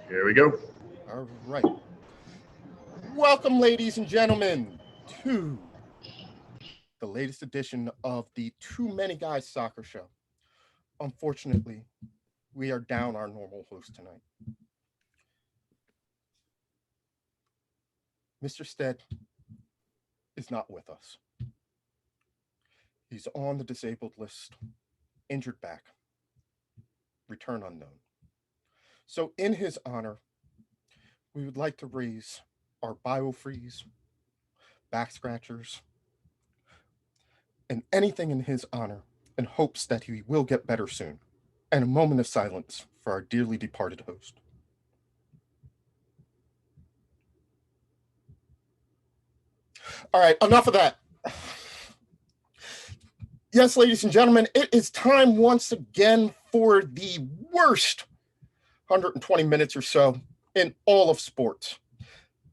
Here we go. All right. Welcome, ladies and gentlemen, to the latest edition of the Too Many Guys Soccer Show. Unfortunately, we are down our normal host tonight. Mr. Stead is not with us. He's on the disabled list, injured back, return unknown. So, in his honor, we would like to raise our biofreeze, back scratchers, and anything in his honor in hopes that he will get better soon. And a moment of silence for our dearly departed host. All right, enough of that. Yes, ladies and gentlemen, it is time once again for the worst 120 minutes or so in all of sports.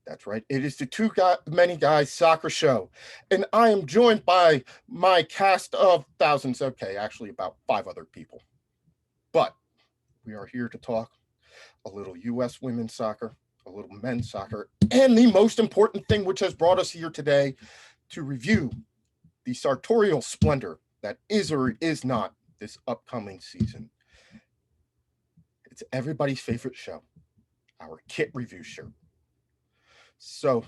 That's right. It is the Many Guys Soccer Show. And I am joined by my cast of thousands, okay, actually about 5 other people. But we are here to talk a little U.S. women's soccer, a little men's soccer, and the most important thing which has brought us here today to review the sartorial splendor that is or is not this upcoming season. It's everybody's favorite show, our kit review show. So,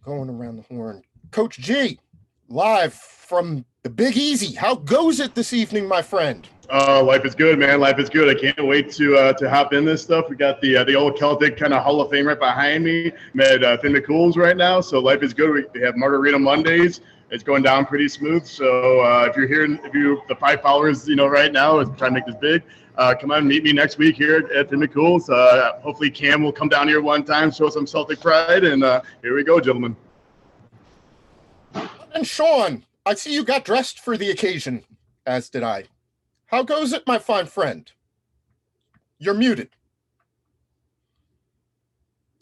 going around the horn, Coach G, live from the Big Easy. How goes it this evening, my friend? Life is good, man. Life is good. I can't wait to hop in this stuff. We got the old Celtic kind of Hall of Fame right behind me. I'm at Finn McCool's right now, so life is good. We have Margarita Mondays. It's going down pretty smooth. So if you're here, the 5 followers, right now, is trying to make this big. Come on, meet me next week here at Finn McCool's. Hopefully Cam will come down here one time, show some Celtic pride, and here we go, gentlemen. And Sean, I see you got dressed for the occasion, as did I. How goes it, my fine friend? You're muted.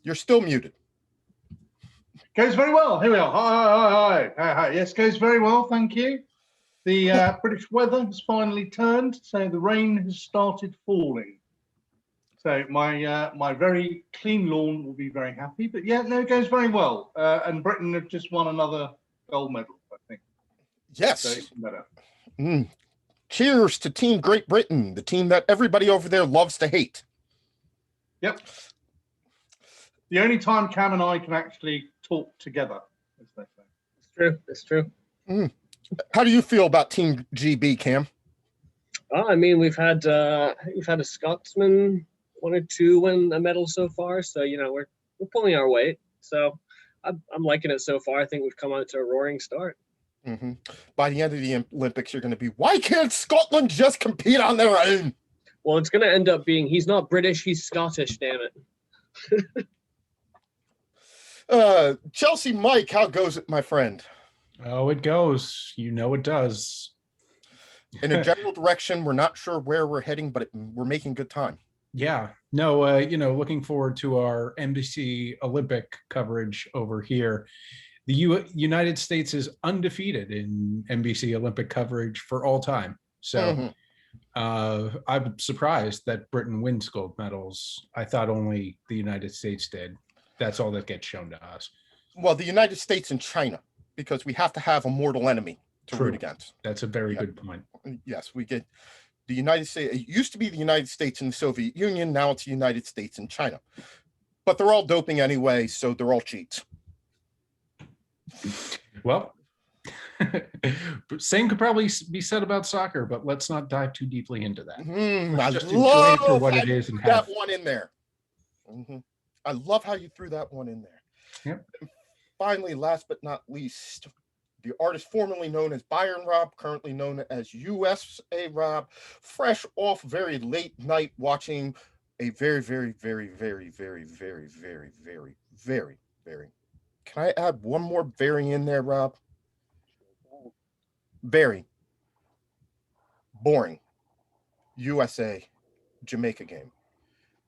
You're still muted. Goes very well. Here we are. Hi. Yes, goes very well. Thank you. The British weather has finally turned, so the rain has started falling. So my very clean lawn will be very happy. But yeah, no, it goes very well. And Britain have just won another gold medal, I think. Yes. So it's better. Cheers to Team Great Britain, the team that everybody over there loves to hate. Yep. The only time Cam and I can actually talk together, as they say. It's true. How do you feel about Team GB, Cam? I mean, we've had a Scotsman, 1 or 2 win a medal so far, so we're pulling our weight. So I'm liking it so far. I think we've come out to a roaring start. Mm-hmm. By the end of the Olympics, you're going to be, why can't Scotland just compete on their own? Well, it's going to end up being, he's not British, he's Scottish, damn it. Chelsea Mike, how goes it, my friend? Oh, it goes. It does. In a general direction, we're not sure where we're heading, but we're making good time. Yeah. No, looking forward to our NBC Olympic coverage over here. The United States is undefeated in NBC Olympic coverage for all time. So I'm surprised that Britain wins gold medals. I thought only the United States did. That's all that gets shown to us. Well, the United States and China, because we have to have a mortal enemy to root against. That's a very good point. Yes, we get the United States. It used to be the United States and the Soviet Union. Now it's the United States and China. But they're all doping anyway, so they're all cheats. Well, same could probably be said about soccer, but let's not dive too deeply into that. I just love enjoy it for what it is and that have one in there. I love how you threw that one in there. Yep. And finally, last but not least, the artist formerly known as Byron Rob, currently known as USA Rob, fresh off very late night watching a very, very, very, very, very, very, very, very, very, very. Can I add one more very in there, Rob? Very boring USA Jamaica game.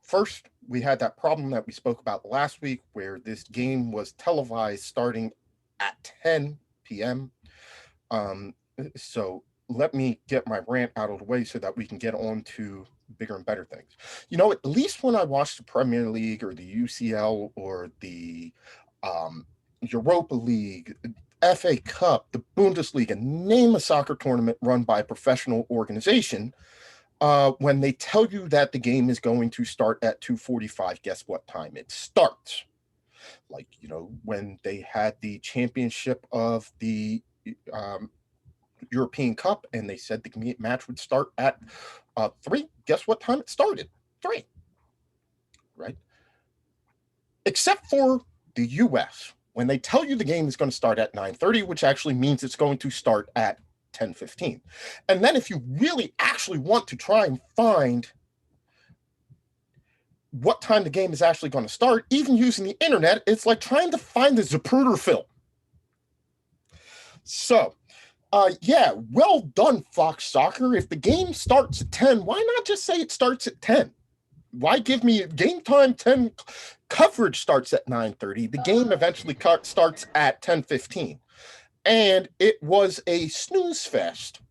First, we had that problem that we spoke about last week where this game was televised starting at 10 p.m. So let me get my rant out of the way so that we can get on to bigger and better things. You know, at least when I watch the Premier League or the UCL or the Europa League, FA Cup, the Bundesliga, name a soccer tournament run by a professional organization, when they tell you that the game is going to start at 2:45, guess what time it starts? Like, you know, when they had the championship of the European Cup and they said the match would start at 3, guess what time it started? 3, right? Except for the US, when they tell you the game is going to start at 9:30, which actually means it's going to start at 10:15. And then if you really actually want to try and find what time the game is actually going to start, even using the internet, it's like trying to find the Zapruder film. So, yeah, well done, Fox Soccer. If the game starts at 10, why not just say it starts at 10? Why give me game time 10? Coverage starts at 9:30. The game eventually starts at 10:15. And it was a snooze fest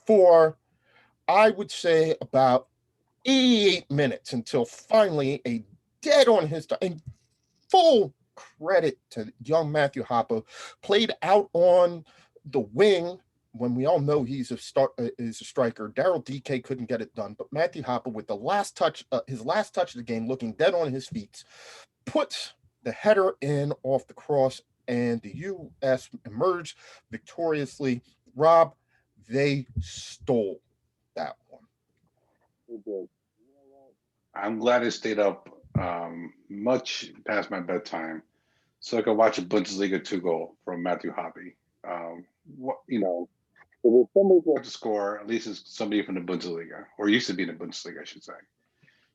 for, I would say, about 88 minutes until finally a dead on his time. And full credit to young Matthew Hoppe, played out on the wing when we all know he's a striker. Daryl DK couldn't get it done, but Matthew Hoppe, with the last touch, his last touch of the game, looking dead on his feet, puts the header in off the cross, and the U.S. emerged victoriously. Rob, they stole that one. I'm glad I stayed up much past my bedtime so I could watch a Bundesliga 2 goal from Matthew Hoppe. You know, if it's somebody who has to score, at least it's somebody from the Bundesliga, or used to be in the Bundesliga, I should say.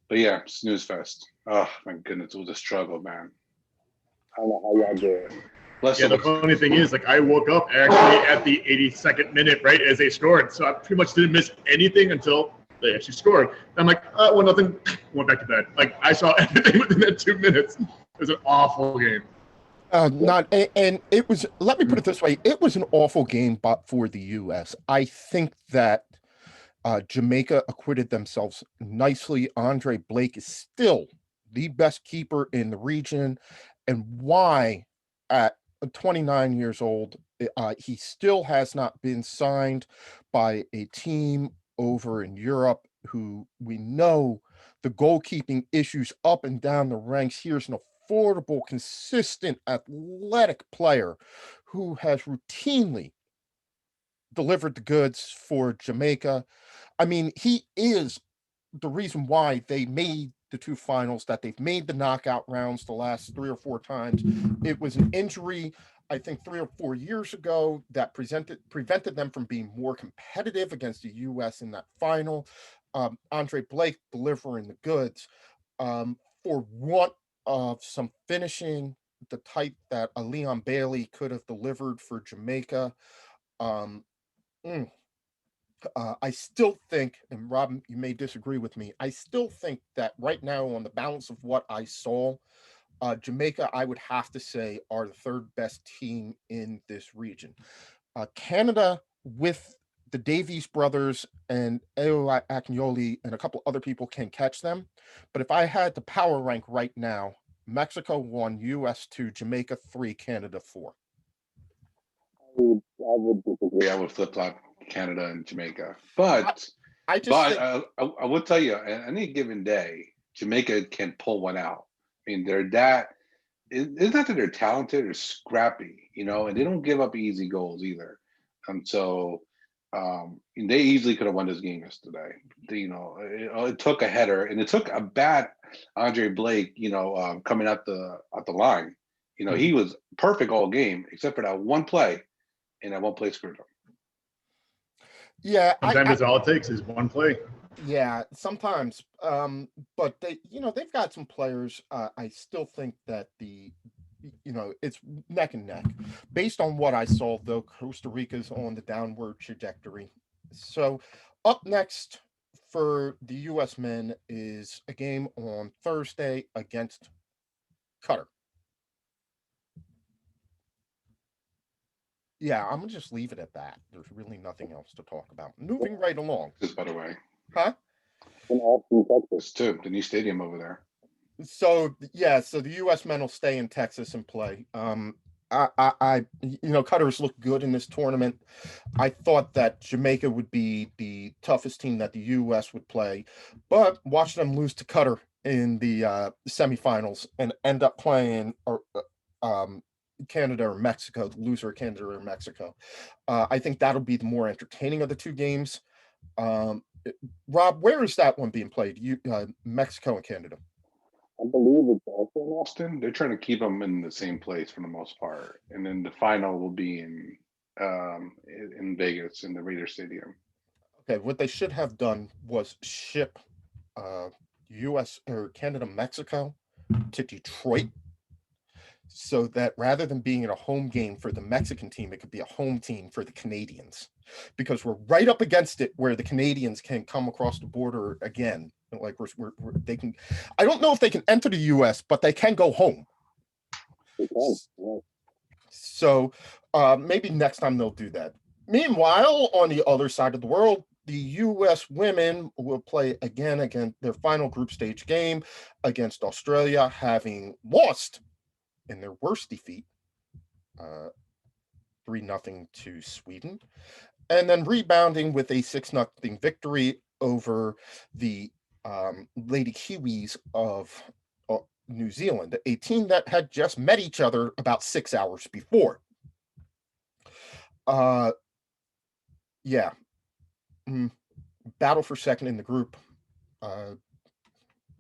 But yeah, snooze fest. Oh my goodness, it was a struggle, man. I don't know how y'all do it. Yeah, the funny thing is, like, I woke up actually at the 82nd minute, right, as they scored. So I pretty much didn't miss anything until they actually scored. And I'm like, well, nothing. Went back to bed. Like, I saw everything within that 2 minutes. It was an awful game. And it was, let me put it this way, it was an awful game but for the U.S. I think that Jamaica acquitted themselves nicely. Andre Blake is still the best keeper in the region. And why, at 29 years old, he still has not been signed by a team over in Europe who we know the goalkeeping issues up and down the ranks. Here's an affordable, consistent, athletic player who has routinely delivered the goods for Jamaica. I mean, he is the reason why they made the 2 finals, that they've made the knockout rounds the last 3 or 4 times. It was an injury, I think 3 or 4 years ago, that prevented them from being more competitive against the U.S. in that final. Andre Blake delivering the goods for want of some finishing, the type that a Leon Bailey could have delivered for Jamaica. I still think, and Rob, you may disagree with me, I still think that right now, on the balance of what I saw, Jamaica, I would have to say, are the 3rd best team in this region. Canada, with the Davies brothers and Ayo Akinyole and a couple other people, can catch them. But if I had to power rank right now, Mexico 1, US 2, Jamaica 3, Canada 4. I would disagree. I would flip-flop Canada and Jamaica. But I would tell you, on any given day, Jamaica can pull one out. I mean, it's not that they're talented or scrappy, you know, and they don't give up easy goals either. So they easily could have won this game yesterday. It took a header, and it took a bad Andre Blake, coming out the line. He was perfect all game except for that one play, and that one play screwed him. Yeah, sometimes all it takes is one play. Yeah, sometimes. But they've got some players. I still think that it's neck and neck. Based on what I saw, though, Costa Rica's on the downward trajectory. So up next for the U.S. men is a game on Thursday against Qatar. Yeah, I'm gonna just leave it at that. There's really nothing else to talk about. Moving right along. Just by the way. Huh? In Austin, Texas, too, the new stadium over there. So yeah, so the U.S. men will stay in Texas and play. Qatar's looked good in this tournament. I thought that Jamaica would be the toughest team that the U.S. would play, but watch them lose to Qatar in the semifinals and end up playing Canada or Mexico, the loser of Canada or Mexico. I think that'll be the more entertaining of the two games. Rob, where is that one being played? Mexico and Canada. I believe it's also in Austin. They're trying to keep them in the same place for the most part, and then the final will be in Vegas in the Raider Stadium. Okay, what they should have done was ship U.S. or Canada Mexico to Detroit, so that rather than being in a home game for the Mexican team, it could be a home team for the Canadians, because we're right up against it where the Canadians can come across the border again. Like they can, I don't know if they can enter the U.S., but they can go home. So maybe next time they'll do that. Meanwhile, on the other side of the world, the U.S. women will play again their final group stage game against Australia, having lost in their worst defeat, 3-0 to Sweden, and then rebounding with a 6-0 victory over the Lady Kiwis of New Zealand, a team that had just met each other about 6 hours before. Battle for second in the group.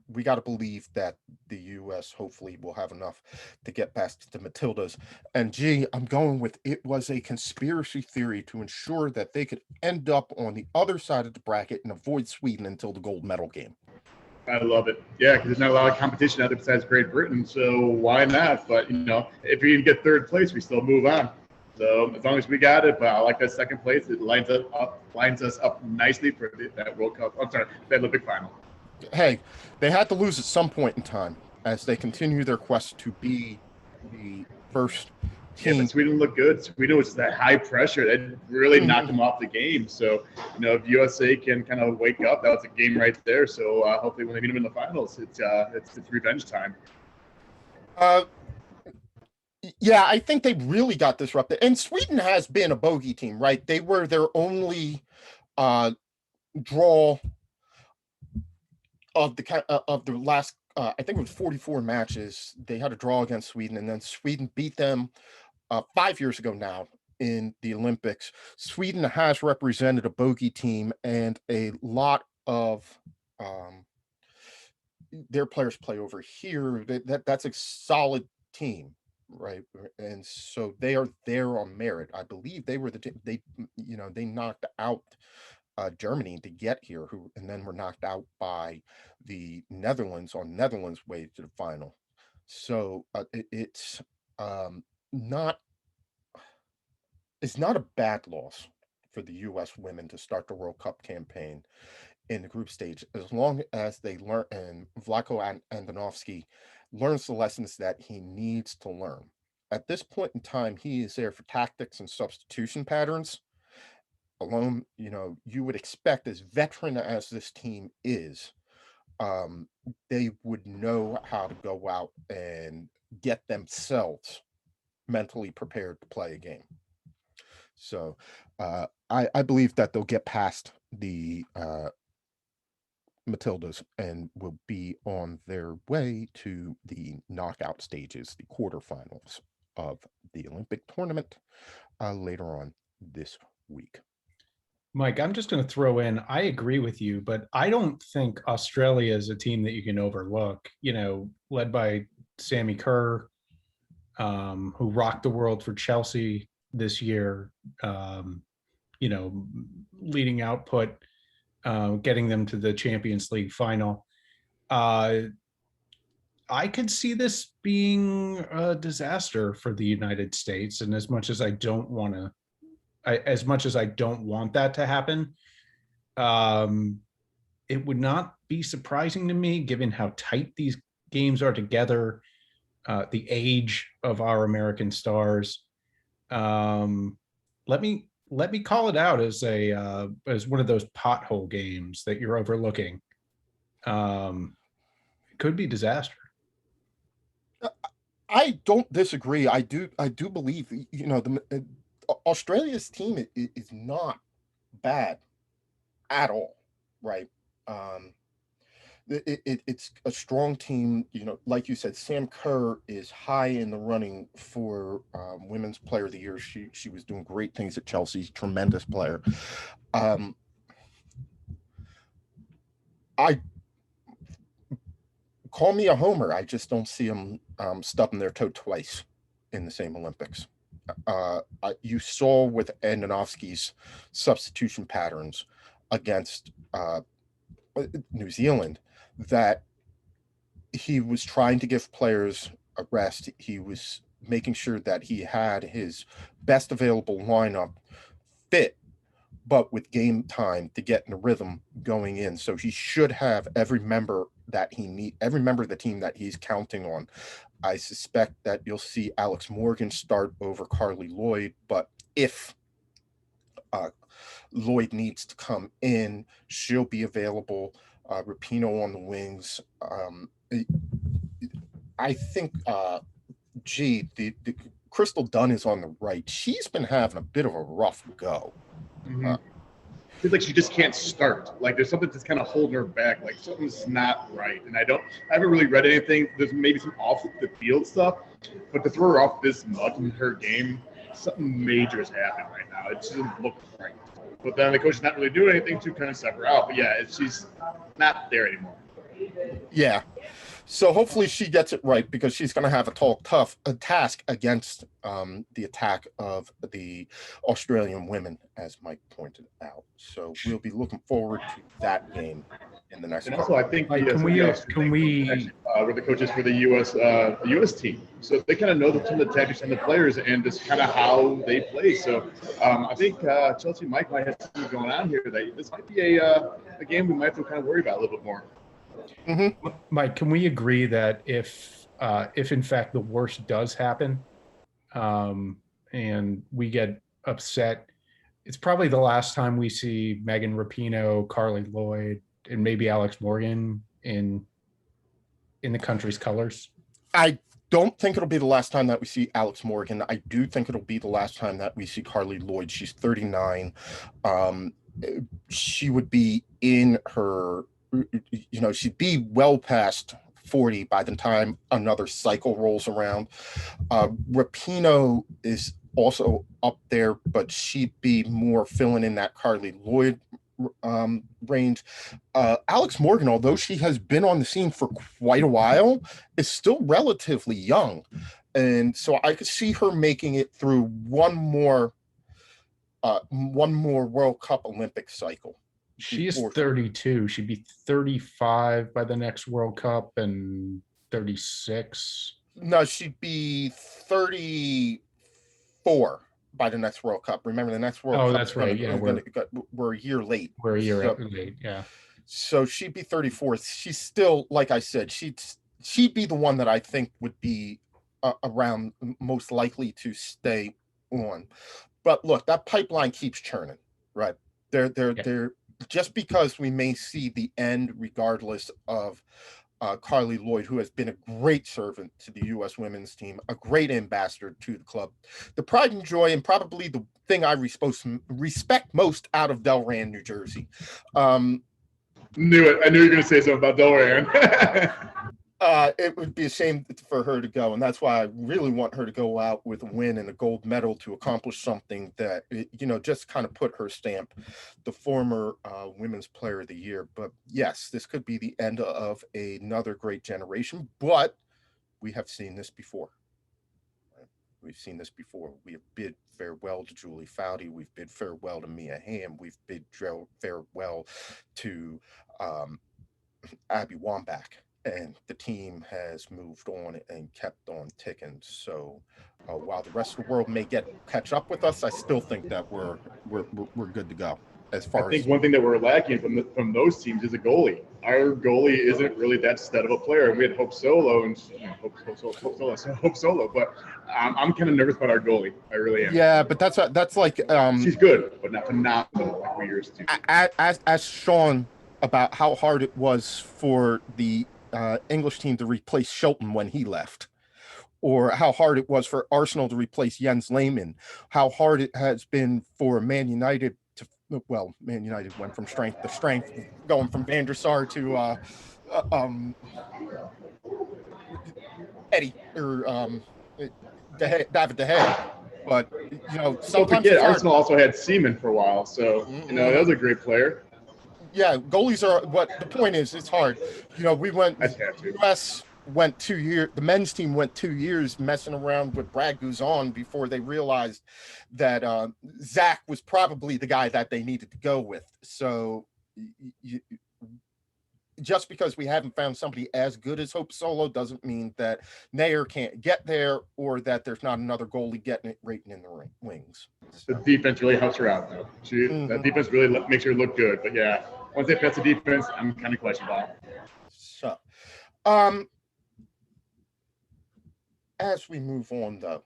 We got to believe that the U.S. hopefully will have enough to get past the Matildas. And gee, I'm going with it was a conspiracy theory to ensure that they could end up on the other side of the bracket and avoid Sweden until the gold medal game. I love it. Yeah, because there's not a lot of competition out there besides Great Britain, so why not? But, if we get third place, we still move on. So as long as we got it, but I like that second place. It lines us up nicely for that World Cup. I'm sorry, that Olympic final. Hey, they had to lose at some point in time as they continue their quest to be the first team. Yeah, but Sweden looked good. Sweden was that high pressure that really knocked them off the game. So, if USA can kind of wake up, that was a game right there. So hopefully when they meet them in the finals, it's revenge time. Yeah, I think they really got disrupted. And Sweden has been a bogey team, right? They were their only draw of the last, I think it was 44 matches. They had a draw against Sweden, and then Sweden beat them 5 years ago now in the Olympics. Sweden has represented a bogey team, and a lot of their players play over here. That's a solid team, right? And so they are there on merit. I believe they were they knocked out Germany to get here, and then were knocked out by the Netherlands on Netherlands' way to the final. So it's not a bad loss for the U.S. women to start the World Cup campaign in the group stage, as long as they learn and Vlatko Andonovski learns the lessons that he needs to learn. At this point in time, he is there for tactics and substitution patterns alone. You would expect, as veteran as this team is, they would know how to go out and get themselves mentally prepared to play a game. So I believe that they'll get past the Matildas and will be on their way to the knockout stages, the quarterfinals of the Olympic tournament later on this week. Mike, I'm just going to throw in, I agree with you, but I don't think Australia is a team that you can overlook, led by Sammy Kerr, who rocked the world for Chelsea this year, leading output, getting them to the Champions League final. I could see this being a disaster for the United States, and as much as I don't want that to happen, it would not be surprising to me, given how tight these games are together, the age of our American stars. Let me call it out as one of those pothole games that you're overlooking. it could be disaster. I don't disagree. I do believe, Australia's team is not bad at all, right? It's a strong team. Like you said, Sam Kerr is high in the running for Women's Player of the Year. She was doing great things at Chelsea. Tremendous player. I call me a homer. I just don't see them stubbing their toe twice in the same Olympics. You saw with Andonovski's substitution patterns against New Zealand that he was trying to give players a rest. He was making sure that he had his best available lineup fit, but with game time to get in the rhythm going in. So he should have every member of the team that he's counting on. I suspect that you'll see Alex Morgan start over Carly Lloyd, but if Lloyd needs to come in, she'll be available. Rapinoe on the wings. I think the Crystal Dunn is on the right. She's been having a bit of a rough go. Feels like she just can't start. Like there's something that's kind of holding her back. Like something's not right. And I haven't really read anything. There's maybe some off the field stuff, but to throw her off this much in her game, something major is happening right now. It doesn't look right. But then the coach is not really doing anything to kind of step her out. But yeah, she's not there anymore. Yeah. So hopefully she gets it right, because she's going to have a task against the attack of the Australian women, as Mike pointed out. So we'll be looking forward to that game in the next. And also, I think Like, can we were the coaches for the U.S. team, so they kind of know some of the tactics and the players and just kind of how they play. So I think Chelsea Mike might have something going on here. That this might be a game we might have to kind of worry about a little bit more. Mm-hmm. Mike, can we agree that if in fact the worst does happen, and we get upset, it's probably the last time we see Megan Rapinoe, Carly Lloyd, and maybe Alex Morgan in the country's colors? I don't think it'll be the last time that we see Alex Morgan. I do think it'll be the last time that we see Carly Lloyd. She's 39. She would be in her, she'd be well past 40 by the time another cycle rolls around. Rapinoe is also up there, but she'd be more filling in that Carly Lloyd range. Alex Morgan, although she has been on the scene for quite a while, is still relatively young, and so I could see her making it through one more World Cup Olympic cycle. She's 32. She'd be 35 by the next World Cup and 36. No, she'd be 34 by the next World Cup. Remember, the next World Cup. Oh, that's right. Yeah, we're a year late. We're a year late. Yeah. So she'd be 34. She's still, like I said, she'd be the one that I think would be around, most likely to stay on. But look, that pipeline keeps churning, right? They're just because we may see the end, regardless of Carly Lloyd, who has been a great servant to the U.S. women's team, a great ambassador to the club, the pride and joy, and probably the thing I respect most out of Delran, New Jersey. Knew it. I knew you were going to say something about Delran. It would be a shame for her to go, and that's why I really want her to go out with a win and a gold medal to accomplish something that, just kind of put her stamp, the former Women's Player of the Year. But yes, this could be the end of another great generation, but we have seen this before. We've seen this before. We have bid farewell to Julie Foudy. We've bid farewell to Mia Hamm. We've bid farewell to Abby Wambach. And the team has moved on and kept on ticking. So while the rest of the world may catch up with us, I still think that we're good to go. As far I think one thing that we're lacking from those teams is a goalie. Our goalie isn't really that stud of a player. We had Hope Solo, Hope Solo, but I'm kind of nervous about our goalie. I really am. Yeah, but that's like she's good, but not phenomenal like we used to. As Sean about how hard it was for the English team to replace Shilton when he left, or how hard it was for Arsenal to replace Jens Lehmann, how hard it has been for Man United to, well, Man United went from strength to strength, going from Van der Sar to Eddie, or David De Gea. But, you know, Don't sometimes forget, it's hard. Arsenal also had Seaman for a while, so you know that was a great player. Yeah, goalies are what the point is. It's hard. You know, we went. That's had to. US went 2 years. The men's team went 2 years messing around with Brad Guzan before they realized that Zach was probably the guy that they needed to go with. So, just because we haven't found somebody as good as Hope Solo doesn't mean that Nair can't get there, or that there's not another goalie getting it rating in the wings. The defense really helps her out, though. That defense really makes her look good. But yeah, once they pass the defense, I'm kind of questionable. So, as we move on, though,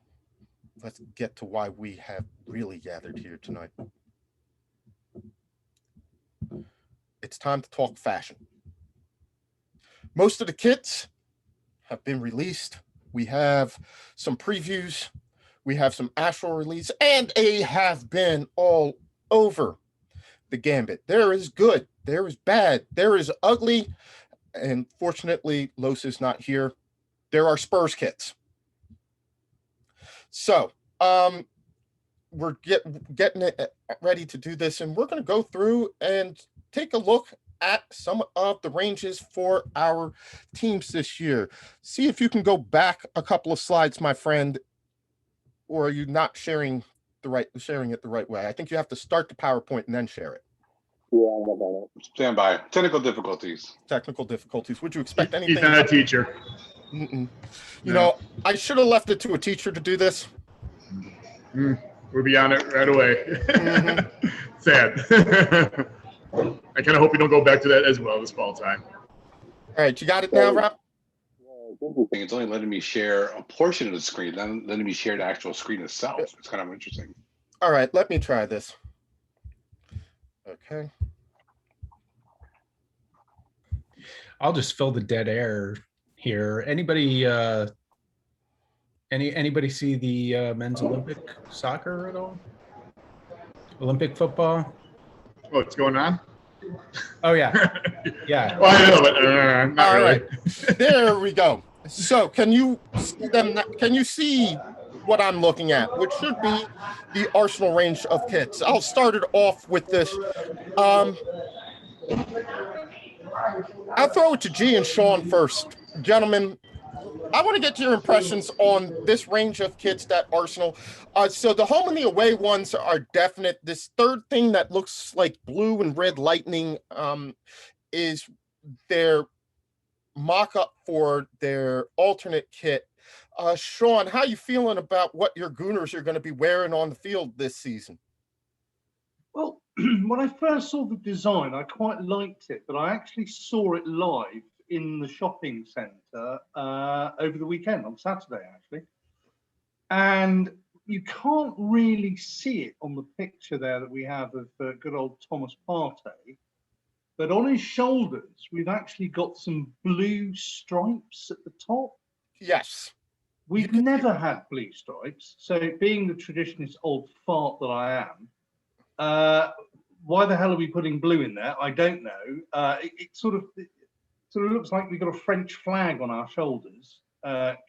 let's get to why we have really gathered here tonight. It's time to talk fashion. Most of the kits have been released. We have some previews. We have some actual release, and they have been all over the gambit. There is good, there is bad, there is ugly, and fortunately, Los is not here. There are Spurs kits. So, we're getting it ready to do this, and we're going to go through and take a look at some of the ranges for our teams this year. See if you can go back a couple of slides, my friend, or are you not sharing it the right way? I think you have to start the PowerPoint and then share it. Yeah, stand by. Technical difficulties. Technical difficulties. Would you expect anything? He's not a teacher. You know, I should have left it to a teacher to do this. We'll be on it right away. Sad. I kind of hope we don't go back to that as well this fall time. All right, you got it now, Rob? It's only letting me share a portion of the screen, not letting me share the actual screen itself. It's kind of interesting. All right, let me try this. Okay. I'll just fill the dead air here. Anybody anybody see the men's Olympic soccer at all? Olympic football? What's going on? Oh yeah. Yeah. Well, I know, but not All really. right. There we go. So can you see them? Can you see what I'm looking at, which should be the Arsenal range of kits? I'll start it off with this. I'll throw it to G and Sean first. Gentlemen, I want to get your impressions on this range of kits that Arsenal. So the home and the away ones are definite. This third thing that looks like blue and red lightning is their mock-up for their alternate kit. Sean, how you feeling about what your Gooners are going to be wearing on the field this season? Well, when I first saw the design, I quite liked it, but I actually saw it live in the shopping centre over the weekend, on Saturday, actually. And you can't really see it on the picture there that we have of good old Thomas Partey. But on his shoulders, we've actually got some blue stripes at the top. Yes. We've never had blue stripes. So being the traditionalist old fart that I am, why the hell are we putting blue in there? I don't know. It sort of looks like we've got a French flag on our shoulders,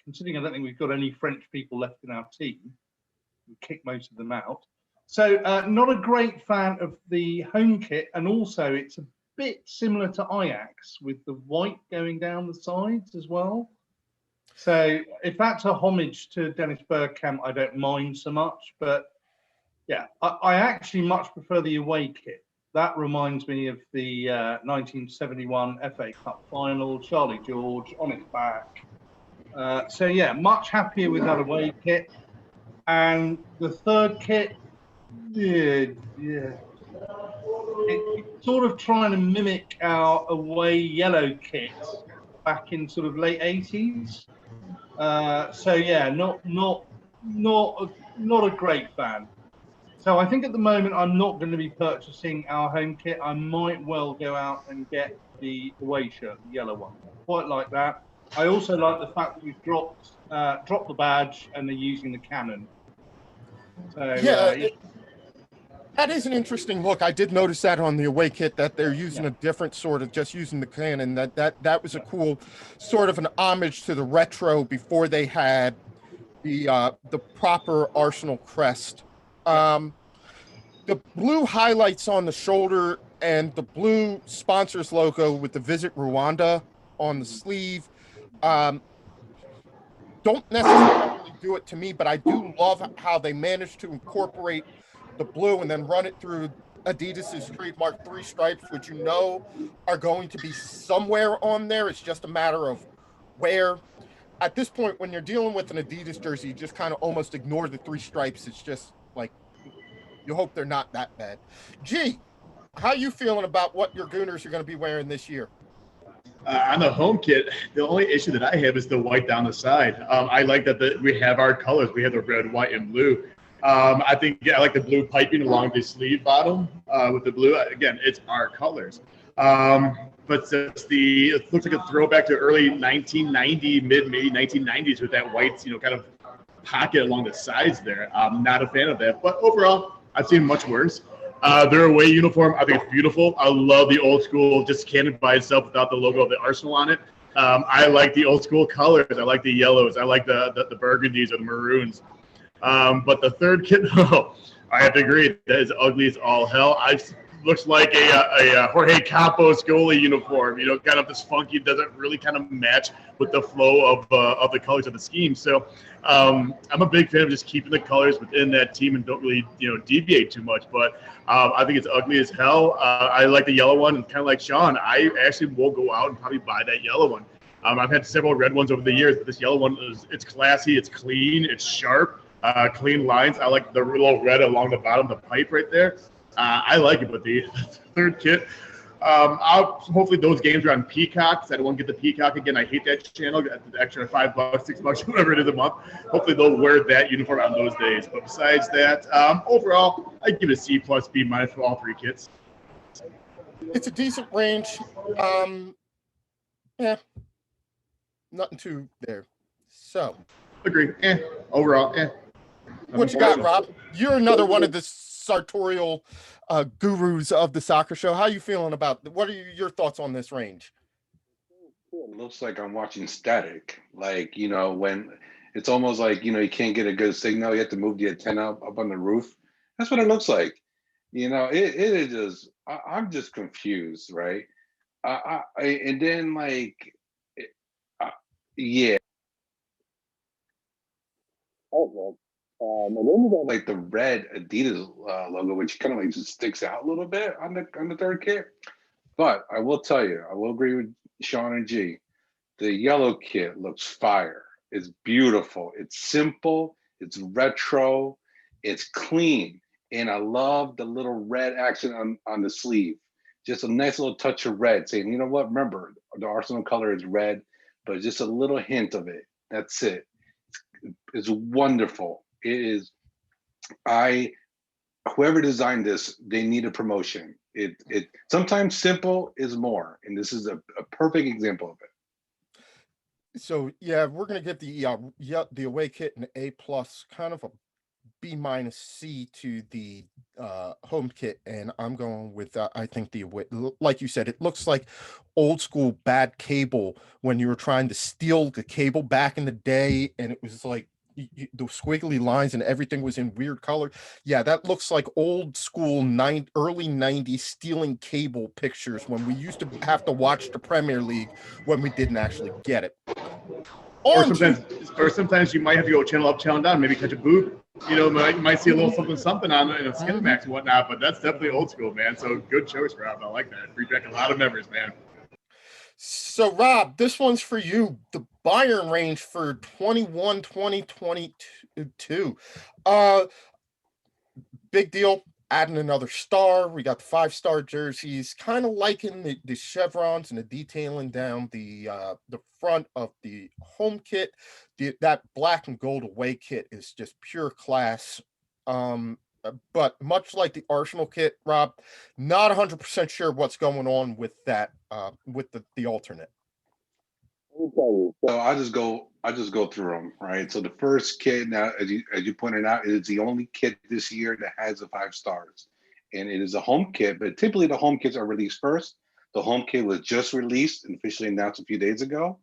considering I don't think we've got any French people left in our team. We kicked most of them out. So not a great fan of the home kit. And also it's a bit similar to Ajax with the white going down the sides as well. So if that's a homage to Dennis Bergkamp, I don't mind so much. But yeah, I actually much prefer the away kit. That reminds me of the 1971 FA Cup final, Charlie George on its back. So yeah, much happier with that away kit. And the third kit, it's sort of trying to mimic our away yellow kit back in sort of late 80s. So yeah, not a great fan. So I think at the moment I'm not going to be purchasing our home kit. I might well go out and get the away shirt, the yellow one. Quite like that. I also like the fact that we've dropped the badge and they're using the cannon. So Yeah, that is an interesting look. I did notice that on the away kit that they're using a different sort of just using the cannon. That was a cool sort of an homage to the retro before they had the proper Arsenal crest. The blue highlights on the shoulder and the blue sponsors logo with the Visit Rwanda on the sleeve don't necessarily do it to me, but I do love how they managed to incorporate the blue and then run it through Adidas's trademark 3 stripes, which you know are going to be somewhere on there. It's just a matter of where. At this point, when you're dealing with an Adidas jersey, you just kind of almost ignore the 3 stripes. It's just like you hope they're not that bad. G, how you feeling about what your Gooners are going to be wearing this year? On the home kit, the only issue that I have is the white down the side. I like that we have our colors. We have the red, white, and blue. I think I like the blue piping along the sleeve bottom with the blue. Again, it's our colors. But it looks like a throwback to early 1990, maybe 1990s with that white, kind of pocket along the sides there. I'm not a fan of that. But overall, I've seen much worse. Their away uniform, I think it's beautiful. I love the old school, just cannon by itself without the logo of the Arsenal on it. I like the old school colors. I like the yellows. I like the burgundies or the maroons. But the third kit, I have to agree, that is ugly as all hell. Looks like a Jorge Campos goalie uniform. Kind of this funky, doesn't really kind of match with the flow of the colors of the scheme. So I'm a big fan of just keeping the colors within that team and don't really deviate too much. But I think it's ugly as hell. I like the yellow one, and kind of like Sean, I actually will go out and probably buy that yellow one. I've had several red ones over the years, but this yellow one it's classy, it's clean, it's sharp, clean lines. I like the little red along the bottom, the pipe right there. I like it, but the third kit, hopefully those games are on Peacock, because I don't want to get the Peacock again. I hate that channel. The extra $5, $6, whatever it is a month. Hopefully they'll wear that uniform on those days. But besides that, overall, I'd give it a C plus, B minus for all 3 kits. It's a decent range. Yeah, nothing too there. So, agree. Overall, what you got, Rob? You're another one of the sartorial gurus of the soccer show. How are you feeling about? What are your thoughts on this range? It looks like I'm watching static. Like when it's almost like you can't get a good signal. You have to move the antenna up on the roof. That's what it looks like. It is just. I'm just confused, right? And then yeah. Oh, and then you got like the red Adidas logo, which kind of like just sticks out a little bit on the third kit. But I will tell you, I will agree with Sean and G. The yellow kit looks fire. It's beautiful. It's simple. It's retro. It's clean. And I love the little red accent on the sleeve. Just a nice little touch of red saying, you know what, remember, the Arsenal color is red, but just a little hint of it. That's it. It's wonderful. It is. Whoever designed this, they need a promotion. It sometimes simple is more, and this is a perfect example of it. So yeah, we're gonna give the away kit an A plus, kind of a B minus C to the home kit, and I'm going with I think the away, like you said, it looks like old school bad cable when you were trying to steal the cable back in the day, and it was like the squiggly lines and everything was in weird color. Yeah, that looks like old school early 90s stealing cable pictures when we used to have to watch the Premier League when we didn't actually get it. Or sometimes you might have to go channel up, channel down, maybe catch a boob. You might see a little something on it, Skinamax and whatnot, but that's definitely old school, man. So good choice, Rob. I like that. Bring back a lot of memories, man. So, Rob, this one's for you. The Bayern range for 21-2022. Big deal. Adding another star. We got the 5-star jerseys, kind of liking the chevrons and the detailing down the front of the home kit. That black and gold away kit is just pure class. but much like the Arsenal kit, Rob, not 100% sure what's going on with that, with the alternate. So I just go through them, right? So the first kit, now as you pointed out, is the only kit this year that has the 5 stars, and it is a home kit. But typically the home kits are released first. The home kit was just released and officially announced a few days ago.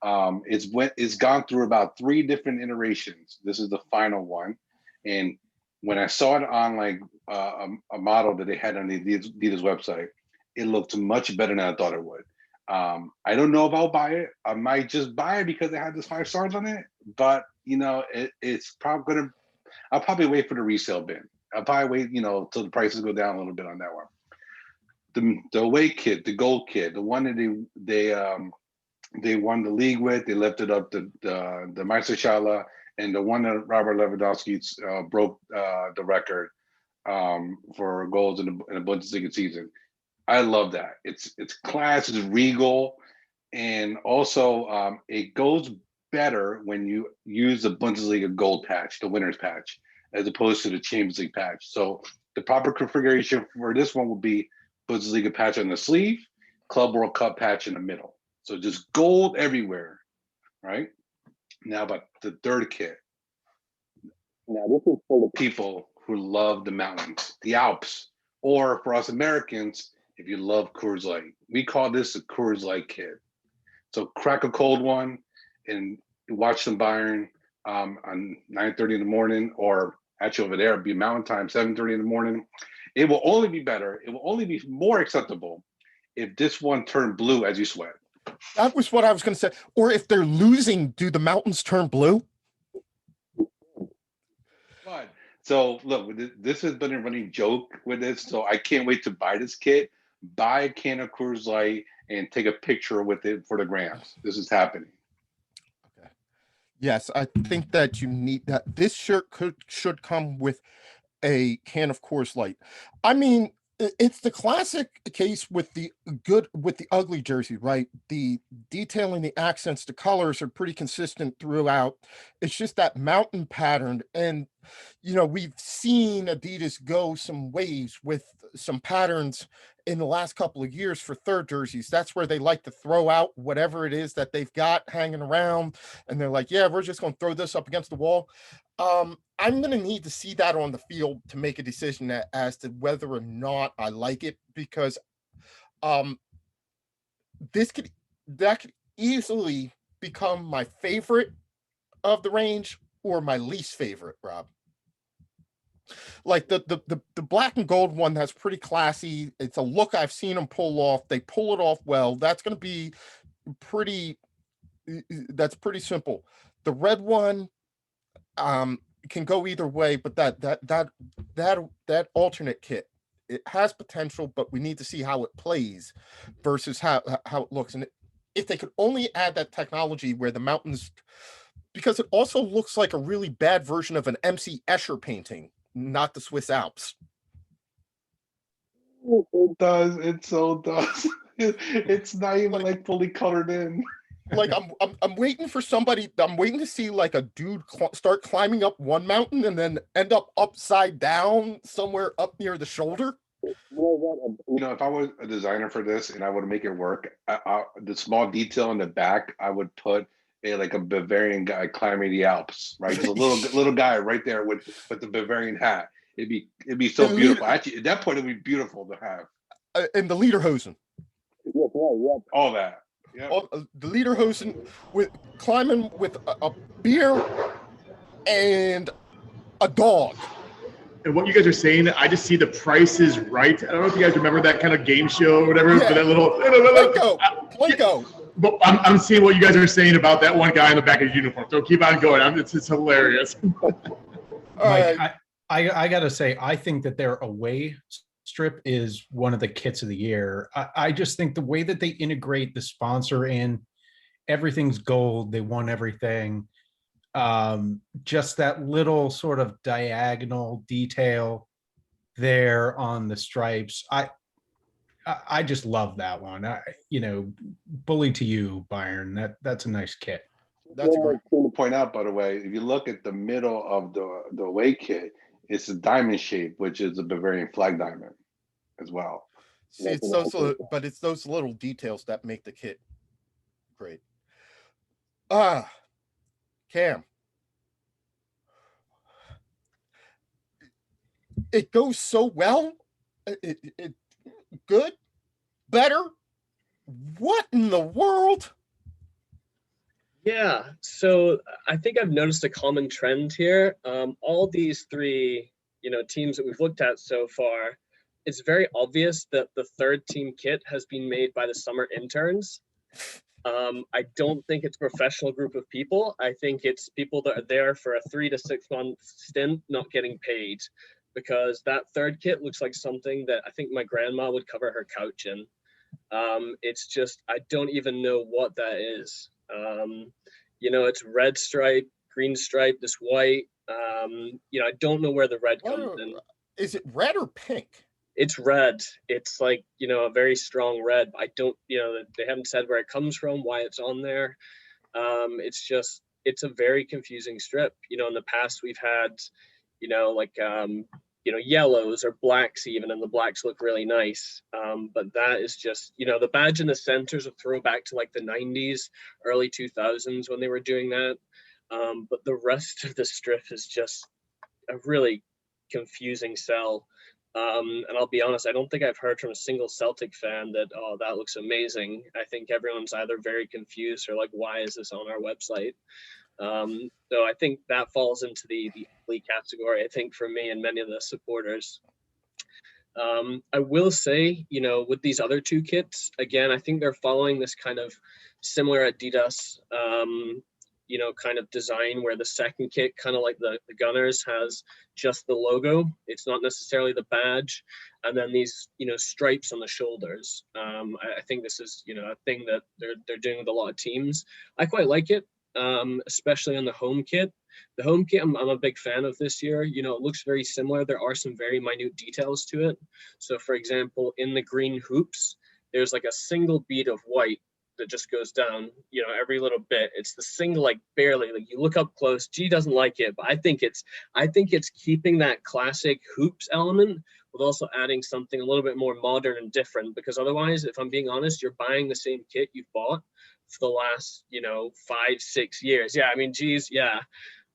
It's gone through about 3 different iterations. This is the final one, and when I saw it on like a model that they had on the Adidas website, it looked much better than I thought it would. I don't know if I'll buy it. I might just buy it because it had this 5 stars on it. But you know, it's probably I'll probably wait for the resale bin. I'll probably wait, till the prices go down a little bit on that one. The away kit, the gold kit, the one that they won the league with. They lifted up the Meisterschalle, and the one that Robert Lewandowski broke the record for goals in the Bundesliga season. I love that. It's class, it's regal, and also it goes better when you use the Bundesliga gold patch, the winner's patch, as opposed to the Champions League patch. So the proper configuration for this one would be Bundesliga patch on the sleeve, Club World Cup patch in the middle. So just gold everywhere, right? Now about the third kit. Now this is for the people who love the mountains, the Alps, or for us Americans, if you love Coors Light. We call this a Coors Light kit. So crack a cold one and watch some Bayern on 9:30 in the morning, or actually over there, it'd be mountain time, 7:30 in the morning. It will only be better. It will only be more acceptable if this one turned blue as you sweat. That was what I was going to say. Or if they're losing, do the mountains turn blue? But so look, this has been a running joke with this. So I can't wait to buy this kit, buy a can of Coors Light, and take a picture with it for the grams. This is happening. Okay. Yes, I think that you need that. This shirt should come with a can of Coors Light. I mean, it's the classic case with the ugly jersey, right? The detailing, the accents, the colors are pretty consistent throughout. It's just that mountain pattern. And, we've seen Adidas go some ways with some patterns in the last couple of years for third jerseys. That's where they like to throw out whatever it is that they've got hanging around. And they're like, yeah, we're just going to throw this up against the wall. I'm going to need to see that on the field to make a decision as to whether or not I like it, because that could easily become my favorite of the range or my least favorite, Rob. Like the black and gold one, that's pretty classy. It's a look I've seen them pull off. They pull it off well. That's going to be that's pretty simple. The red one can go either way, but that alternate kit, it has potential, but we need to see how it plays versus how it looks. And if they could only add that technology where the mountains, because it also looks like a really bad version of an MC Escher painting, not the Swiss Alps. It does. It so does. It's not even like fully colored in. Like I'm waiting for somebody. I'm waiting to see like a dude start climbing up one mountain and then end up upside down somewhere up near the shoulder. If I was a designer for this and I would make it work, the small detail in the back, I would put like a Bavarian guy climbing the Alps, right? Just a little guy right there with the Bavarian hat. It'd be so beautiful. Actually, at that point, it'd be beautiful to have. And the lederhosen. Yep. All that. Yeah. The lederhosen with climbing with a beer and a dog. And what you guys are saying, I just see the Price is Right. I don't know if you guys remember that kind of game show or whatever. Yeah. But that little Plinko. But I'm seeing what you guys are saying about that one guy in the back of the uniform. So keep on going. It's hilarious. Right. Mike, I gotta say, I think that their away strip is one of the kits of the year. I just think the way that they integrate the sponsor in, everything's gold. They won everything. Just that little sort of diagonal detail there on the stripes. I just love that one. Bully to you, Bayern. That's a nice kit. That's a great thing to point out, by the way. If you look at the middle of the away kit, it's a diamond shape, which is a Bavarian flag diamond as well. See, it's but it's those little details that make the kit great. Cam. It goes so well. It good, better. What in the world? Yeah, so I think I've noticed a common trend here. All these three, teams that we've looked at so far, it's very obvious that the third team kit has been made by the summer interns. I don't think it's a professional group of people. I think it's people that are there for a 3 to 6 month stint, not getting paid, because that third kit looks like something that I think my grandma would cover her couch in. It's just, I don't even know what that is. It's red stripe, green stripe, this white. I don't know where the red comes in. Is it red or pink? It's red. It's like, a very strong red. I don't, they haven't said where it comes from, why it's on there. It's a very confusing strip. In the past we've had, yellows or blacks even, and the blacks look really nice. But that is just, the badge in the center is a throwback to like the 90s, early 2000s when they were doing that. But the rest of the strip is just a really confusing sell. And I'll be honest, I don't think I've heard from a single Celtic fan that, oh, that looks amazing. I think everyone's either very confused or like, why is this on our website? So I think that falls into the ugly category, I think, for me and many of the supporters. I will say, with these other two kits, again, I think they're following this kind of similar Adidas, kind of design where the second kit, kind of like the Gunners, has just the logo. It's not necessarily the badge. And then these, stripes on the shoulders. I think this is, a thing that they're doing with a lot of teams. I quite like it. Especially on the home kit. The home kit, I'm a big fan of this year. It looks very similar. There are some very minute details to it. So, for example, in the green hoops, there's like a single bead of white that just goes down, every little bit. It's the single, like barely, like you look up close. G doesn't like it, but I think it's keeping that classic hoops element with also adding something a little bit more modern and different, because otherwise, if I'm being honest, you're buying the same kit you've bought for the last 5-6 years. Yeah, I mean, geez, yeah.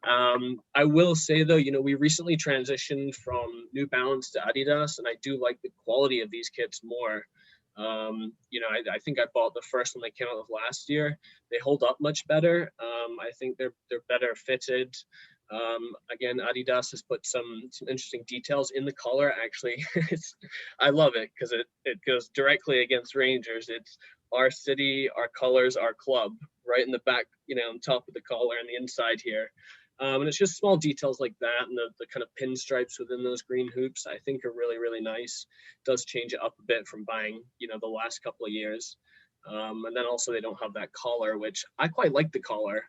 I will say though, we recently transitioned from New Balance to Adidas, and I do like the quality of these kits more. I think I bought the first one they came out with last year. They hold up much better. I think they're better fitted. Again, Adidas has put some interesting details in the collar. Actually, I love it because it goes directly against Rangers. It's our city, our colors, our club, right in the back, on top of the collar and the inside here. And it's just small details like that, and the kind of pinstripes within those green hoops, I think are really, really nice. It does change it up a bit from buying, the last couple of years. And then also they don't have that collar, which I quite like the collar.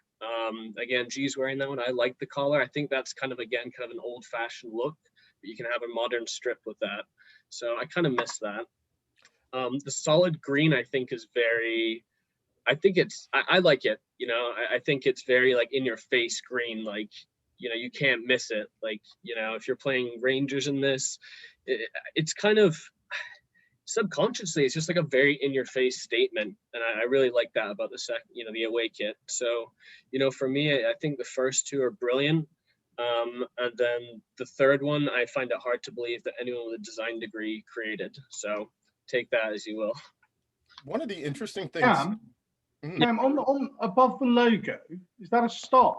Again, G's wearing that one. I like the collar. I think that's kind of an old fashioned look, but you can have a modern strip with that. So I kind of miss that. The solid green, I think, is very, I like it. I think it's very like in your face green, like, you can't miss it. Like, if you're playing Rangers in this, it's kind of subconsciously, it's just like a very in your face statement. And I really like that about the second, the away kit. So, for me, I think the first two are brilliant. And then the third one, I find it hard to believe that anyone with a design degree created. So take that as you will. One of the interesting things. On above the logo, is that a star?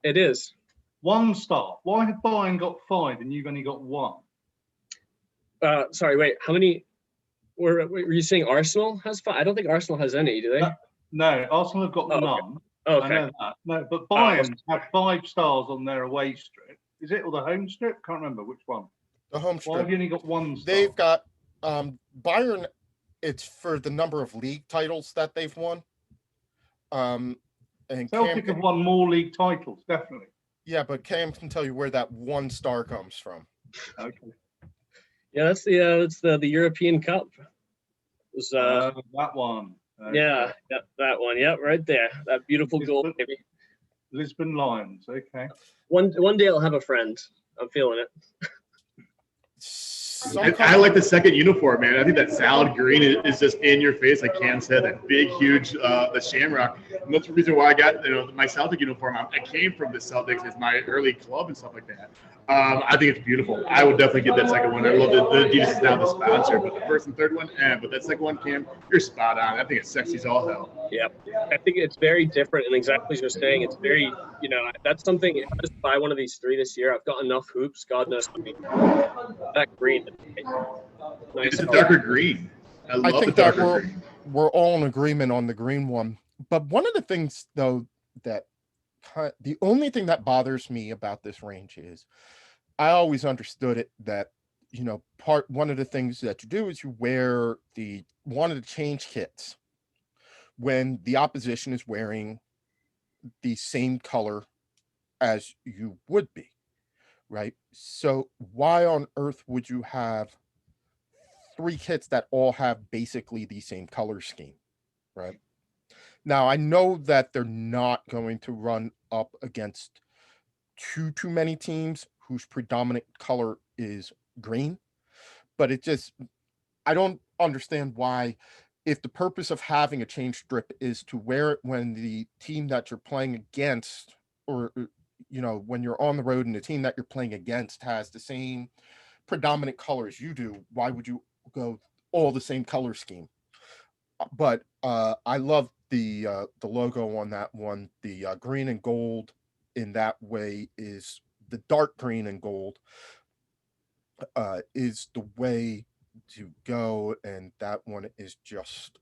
It is. 1 star. Why have Bayern got 5 and you've only got 1? Sorry, wait. How many? Were you saying Arsenal has 5? I don't think Arsenal has any. Do they? No, Arsenal have got none. Okay. I know that. No, but Bayern have 5 stars on their away strip. Is it, or the home strip? Can't remember which one. The home strip. Why have you only got 1 star? They've got Bayern. It's for the number of league titles that they've won. And Celtic have won more league titles, definitely. Yeah, but Cam can tell you where that 1 star comes from. Okay. Yeah, that's the European Cup. It was that one. Okay. Yeah, that one. Yep, right there. That beautiful goal, maybe. Lisbon Lions. Okay. One day I'll have a friend. I'm feeling it. I like the second uniform, man. I think that salad green is just in your face, like Cam said. That big, huge, the Shamrock, and that's the reason why I got my Celtic uniform. I came from the Celtics as my early club and stuff like that. I think it's beautiful. I would definitely get that second one. I love that the Adidas is now the sponsor, but the first and third one, but that second one, Cam, you're spot on. I think it's sexy as all hell. Yeah, I think it's very different, and exactly as you're saying, it's very, that's something. If I just buy one of these 3 this year, I've got enough hoops. God knows how many. That green. Nice. It's a darker green. I love think the that darker green. we're all in agreement on the green one. But one of the things, though, that the only thing that bothers me about this range is I always understood it that, one of the things that you do is you wear one of the change kits when the opposition is wearing the same color as you would be, right? So why on earth would you have 3 kits that all have basically the same color scheme, right? Now, I know that they're not going to run up against too many teams whose predominant color is green, but I don't understand why, if the purpose of having a change strip is to wear it when the team that you're playing against, or, when you're on the road and the team that you're playing against has the same predominant color as you do, why would you go all the same color scheme? But I love the logo on that one. The green and gold in that way is the dark green and gold is the way to go, and that one is just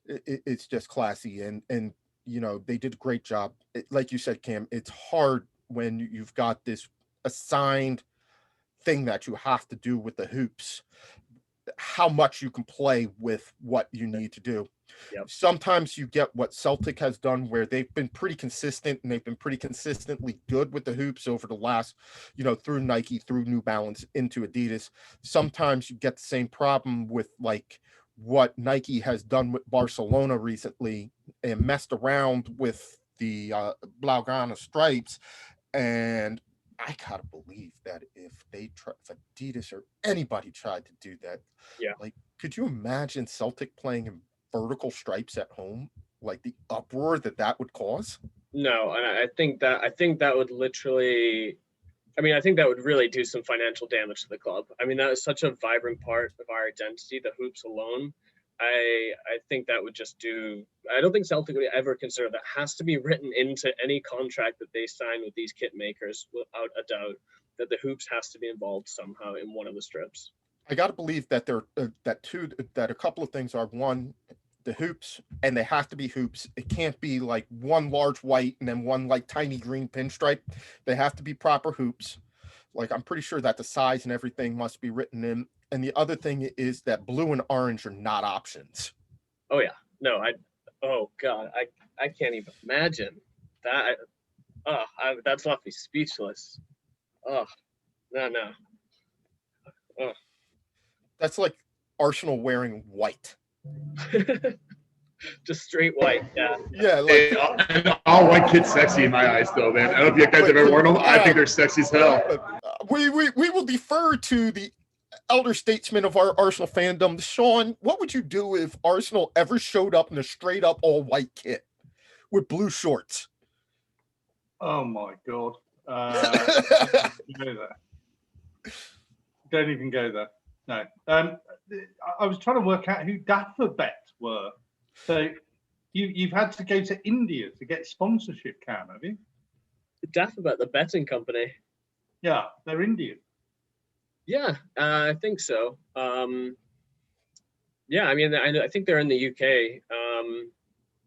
it's just classy, and they did a great job. Like you said, Cam, it's hard when you've got this assigned thing that you have to do with the hoops, how much you can play with what you need to do. Yep. Sometimes you get what Celtic has done, where they've been pretty consistent, and they've been pretty consistently good with the hoops over the last, through Nike, through New Balance, into Adidas. Sometimes you get the same problem with like what Nike has done with Barcelona recently and messed around with the Blaugrana stripes. And I gotta believe that if Adidas or anybody tried to do that, like, could you imagine Celtic playing in vertical stripes at home? Like the uproar that would cause? No, and I think that would literally, I think that would really do some financial damage to the club. That is such a vibrant part of our identity, the hoops alone. I think that would just I don't think Celtic would ever consider that. Has to be written into any contract that they sign with these kit makers, without a doubt, that the hoops has to be involved somehow in one of the strips. I got to believe that that a couple of things are: one, the hoops, and they have to be hoops. It can't be like one large white and then one like tiny green pinstripe. They have to be proper hoops. Like, I'm pretty sure that the size and everything must be written in. And the other thing is that blue and orange are not options. Oh yeah, no, oh God, I can't even imagine that. That's left me speechless. Oh, no. Oh. That's like Arsenal wearing white. Just straight white, yeah. Yeah, like, and all white kids sexy in my eyes, though, man. I don't know if you guys have ever worn them. I think they're sexy as hell. We will defer to the elder statesman of our Arsenal fandom. Sean, what would you do if Arsenal ever showed up in a straight up all white kit with blue shorts? Oh my God. Don't even go there. No. I was trying to work out who Dafabet were. So you've had to go to India to get sponsorship, Cam, have you? Dafabet, the betting company. Yeah, they're Indian. Yeah, I think so. Yeah, I think they're in the UK.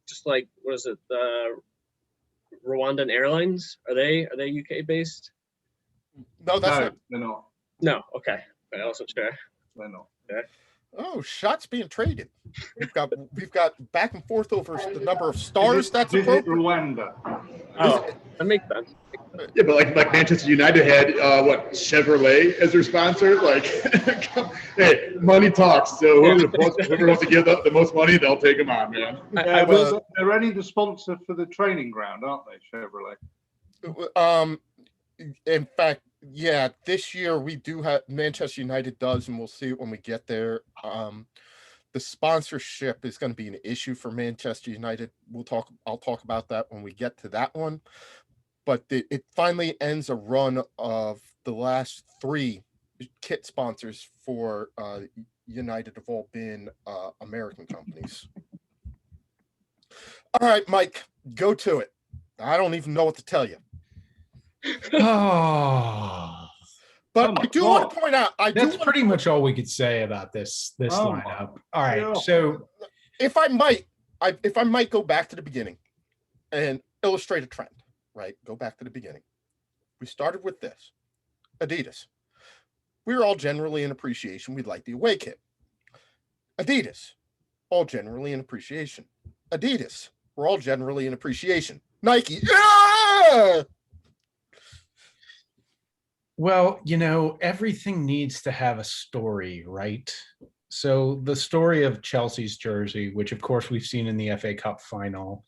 Just like, what is it? Rwandan Airlines? Are they UK based? No, they're not. No, okay. I wasn't sure. They're not. Okay. Oh, shots being traded. We've got back and forth over the number of stars. That's appropriate. Rwanda. Oh, that makes sense. Yeah, but like Manchester United had Chevrolet as their sponsor. Like, hey, money talks. So whoever wants to give the most money, they'll take them on, man. Yeah, they're only the sponsor for the training ground, aren't they, Chevrolet? In fact, yeah, this year we do have Manchester United does, and we'll see it when we get there. The sponsorship is going to be an issue for Manchester United. I'll talk about that when we get to that one. But it finally ends a run of the last 3 kit sponsors for United have all been American companies. All right, Mike, go to it. I don't even know what to tell you. Oh, But I do want to point out, that's pretty much all we could say about this lineup. All right, so if I might go back to the beginning and illustrate a trend, right? Go back to the beginning. We started with this, Adidas. We were all generally in appreciation. We'd like the away kit. Adidas, all generally in appreciation. Adidas, we're all generally in appreciation. Nike, yeah! Well, everything needs to have a story, right? So the story of Chelsea's jersey, which of course we've seen in the FA Cup final,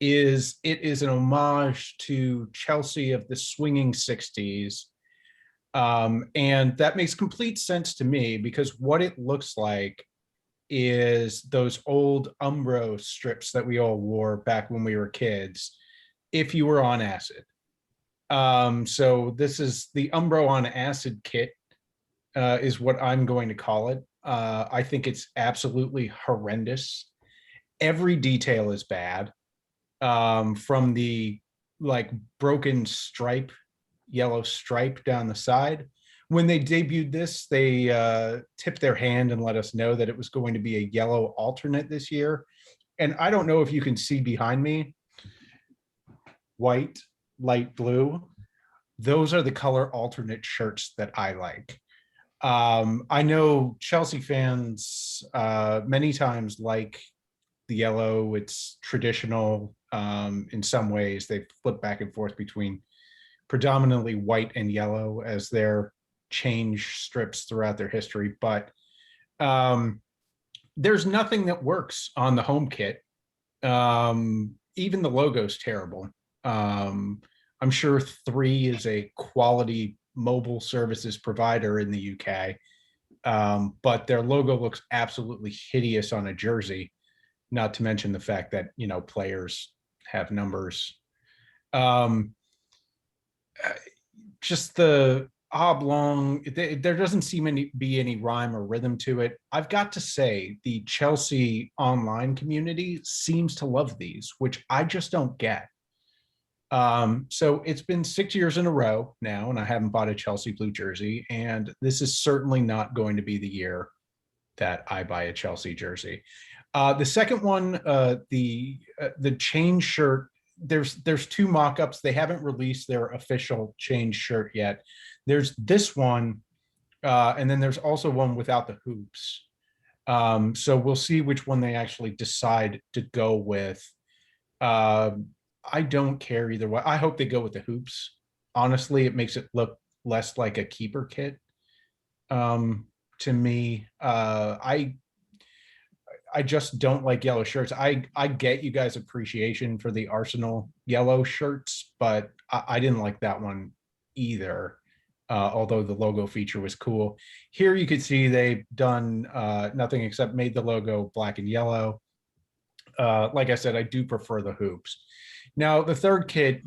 is an homage to Chelsea of the swinging 60s. And that makes complete sense to me because what it looks like is those old Umbro strips that we all wore back when we were kids, if you were on acid. So this is the Umbro on acid kit, is what I'm going to call it. I think it's absolutely horrendous. Every detail is bad, from the broken stripe, yellow stripe down the side. When they debuted this, they tipped their hand and let us know that it was going to be a yellow alternate this year. And I don't know if you can see behind me, white, light blue. Those are the color alternate shirts that I like. I know Chelsea fans many times like the yellow. It's traditional in some ways. They flip back and forth between predominantly white and yellow as their change strips throughout their history. But there's nothing that works on the home kit. Even the logo's terrible. I'm sure 3 is a quality mobile services provider in the UK, but their logo looks absolutely hideous on a jersey, not to mention the fact that, players have numbers. Just the oblong, there doesn't seem to be any rhyme or rhythm to it. I've got to say, the Chelsea online community seems to love these, which I just don't get. So it's been 6 years in a row now, and I haven't bought a Chelsea blue jersey, and this is certainly not going to be the year that I buy a Chelsea jersey. The second one, the change shirt, there's 2 mock-ups. They haven't released their official change shirt yet. There's this one, and then there's also one without the hoops. So we'll see which one they actually decide to go with. I don't care either way. I hope they go with the hoops. Honestly, it makes it look less like a keeper kit. To me, I just don't like yellow shirts. I get you guys' appreciation for the Arsenal yellow shirts, but I didn't like that one either. Although the logo feature was cool. Here you could see they've done nothing except made the logo black and yellow. Like I said, I do prefer the hoops. Now, the third kit,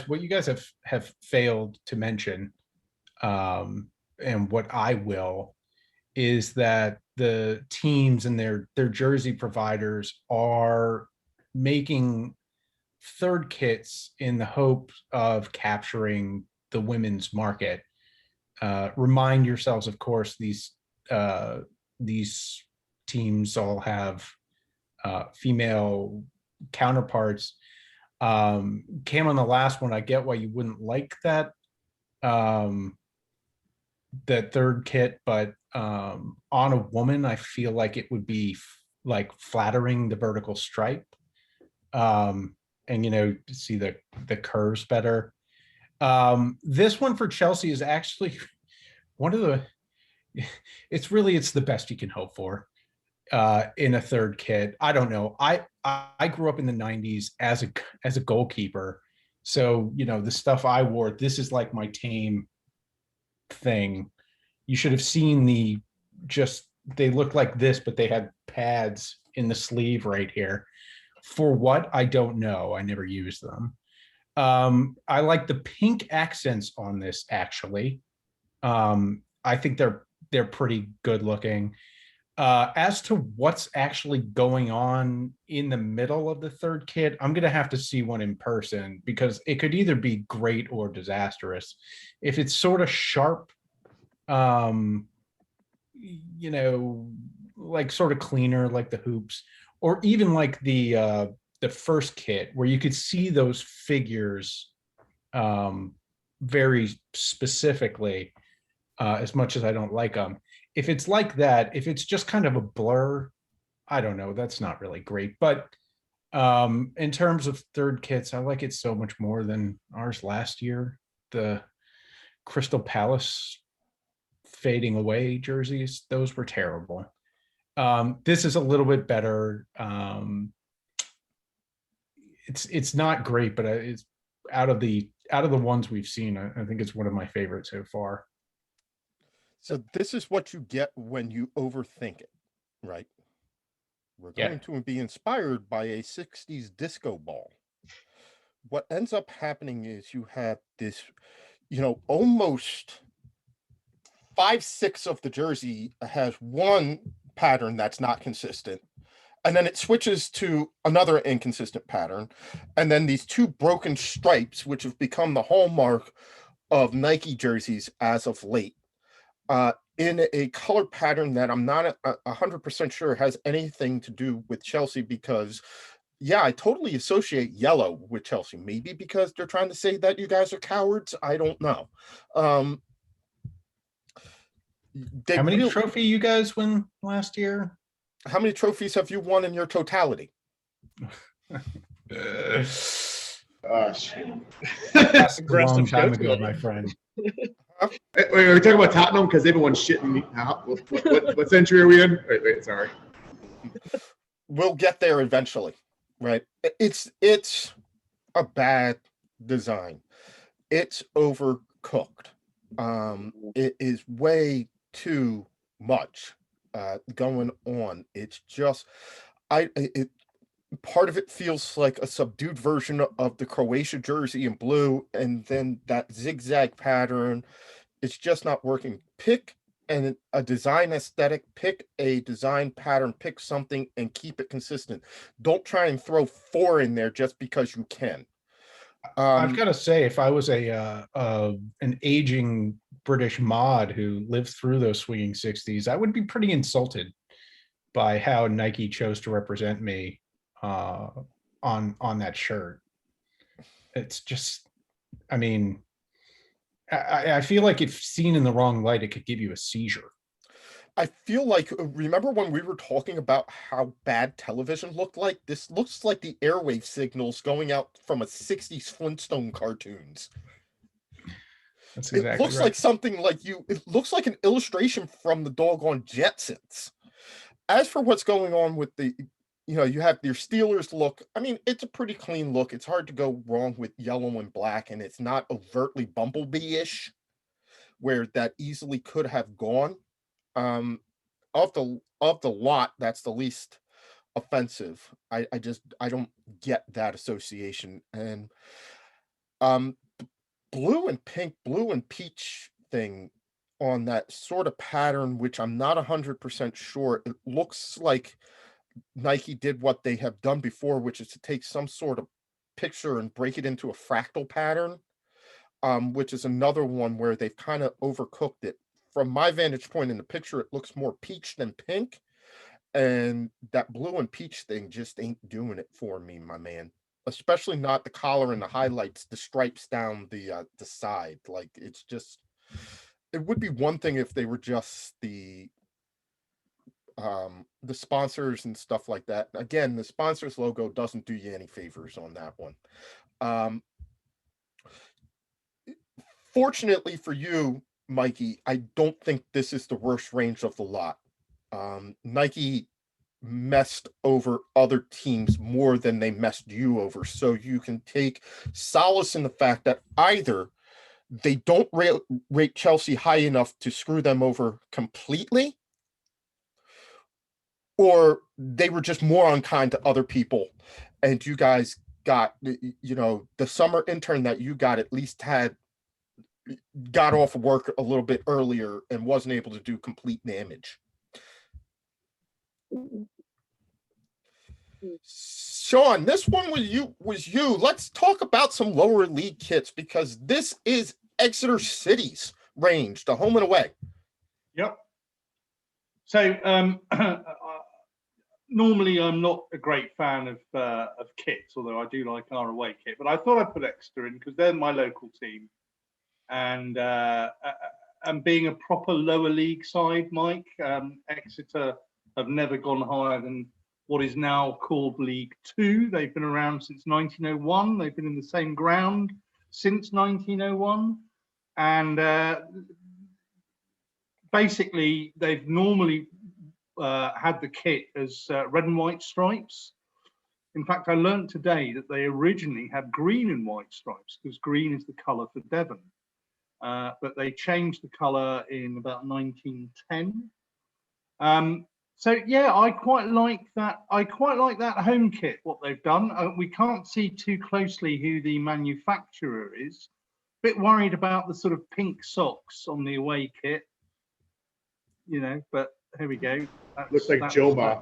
what you guys have failed to mention, and what I will, is that the teams and their jersey providers are making third kits in the hope of capturing the women's market. Remind yourselves, of course, these teams all have female counterparts. Cam, on the last one, I get why you wouldn't like that that third kit, but on a woman, I feel like it would be flattering the vertical stripe, and see the curves better. This one for Chelsea is actually one of the. It's the best you can hope for in a third kit. I don't know. I grew up in the 90s as a goalkeeper, So, the stuff I wore, this is like my tame thing. You should have seen they look like this, but they had pads in the sleeve right here. For what? I don't know. I never used them. I like the pink accents on this actually. I think they're pretty good looking. As to what's actually going on in the middle of the third kit, I'm going to have to see one in person because it could either be great or disastrous. If it's sort of sharp, like sort of cleaner, like the hoops, or even like the first kit where you could see those figures very specifically, as much as I don't like them. If it's like that, if it's just kind of a blur, I don't know, that's not really great. But in terms of third kits, I like it so much more than ours last year. The Crystal Palace fading away jerseys, those were terrible. This is a little bit better. It's not great, but it's out of the ones we've seen, I think it's one of my favorites so far. So this is what you get when you overthink it, right? We're going to be inspired by a 60s disco ball. What ends up happening is you have this, almost 5/6 of the jersey has one pattern that's not consistent. And then it switches to another inconsistent pattern. And then these two broken stripes, which have become the hallmark of Nike jerseys as of late. In a color pattern that I'm not 100% sure has anything to do with Chelsea because, I totally associate yellow with Chelsea. Maybe because they're trying to say that you guys are cowards. I don't know. How many trophy you guys win last year? How many trophies have you won in your totality? Gosh. That's a long time ago, my friend. Wait, are we talking about Tottenham because they've been one shit in what century are we in? Wait, sorry. We'll get there eventually, right? It's a bad design. It's overcooked. It is way too much going on. It's just part of it feels like a subdued version of the Croatia jersey in blue, and then that zigzag pattern. It's just not working. Pick a design aesthetic, pick a design pattern, pick something and keep it consistent. Don't try and throw 4 in there just because you can. I've got to say, if I was an aging British mod who lived through those swinging 60s, I would be pretty insulted by how Nike chose to represent me on that shirt. It's just, I mean, I feel like if seen in the wrong light, it could give you a seizure. I feel like, remember when we were talking about how bad television looked like? This looks like the airwave signals going out from a 60s Flintstone cartoons. That's exactly it looks right. like something like it looks like an illustration from the doggone Jetsons. As for what's going on with the, you have your Steelers look. I mean, it's a pretty clean look. It's hard to go wrong with yellow and black, and it's not overtly Bumblebee-ish, where that easily could have gone. Of the lot, that's the least offensive. I don't get that association. And blue and pink, blue and peach thing on that sort of pattern, which I'm not 100% sure. It looks like Nike did what they have done before, which is to take some sort of picture and break it into a fractal pattern, which is another one where they've kind of overcooked it. From my vantage point in the picture, it looks more peach than pink, and that blue and peach thing just ain't doing it for me, my man. Especially not the collar and the highlights, the stripes down the side. Like, it's just, it would be one thing if they were just the sponsors and stuff like that. Again, the sponsors logo doesn't do you any favors on that one. Fortunately for you, Mikey, I don't think this is the worst range of the lot. Nike messed over other teams more than they messed you over. So you can take solace in the fact that either they don't rate Chelsea high enough to screw them over completely, or they were just more unkind to other people. And you guys got, the summer intern that you got at least got off work a little bit earlier and wasn't able to do complete damage. Sean, this one was you. Let's talk about some lower league kits, because this is Exeter City's range, the home and away. Yep. So normally I'm not a great fan of kits, although I do like our away kit. But I thought I'd put Exeter in because they're my local team, and being a proper lower league side, Mike, Exeter have never gone higher than what is now called League Two. They've been around since 1901. They've been in the same ground since 1901. And basically, they've normally had the kit as red and white stripes. In fact, I learned today that they originally had green and white stripes because green is the colour for Devon. But they changed the colour in about 1910. So yeah, I quite like that. I quite like that home kit, what they've done. We can't see too closely who the manufacturer is. Bit worried about the sort of pink socks on the away kit, but here we go. Looks like Joma.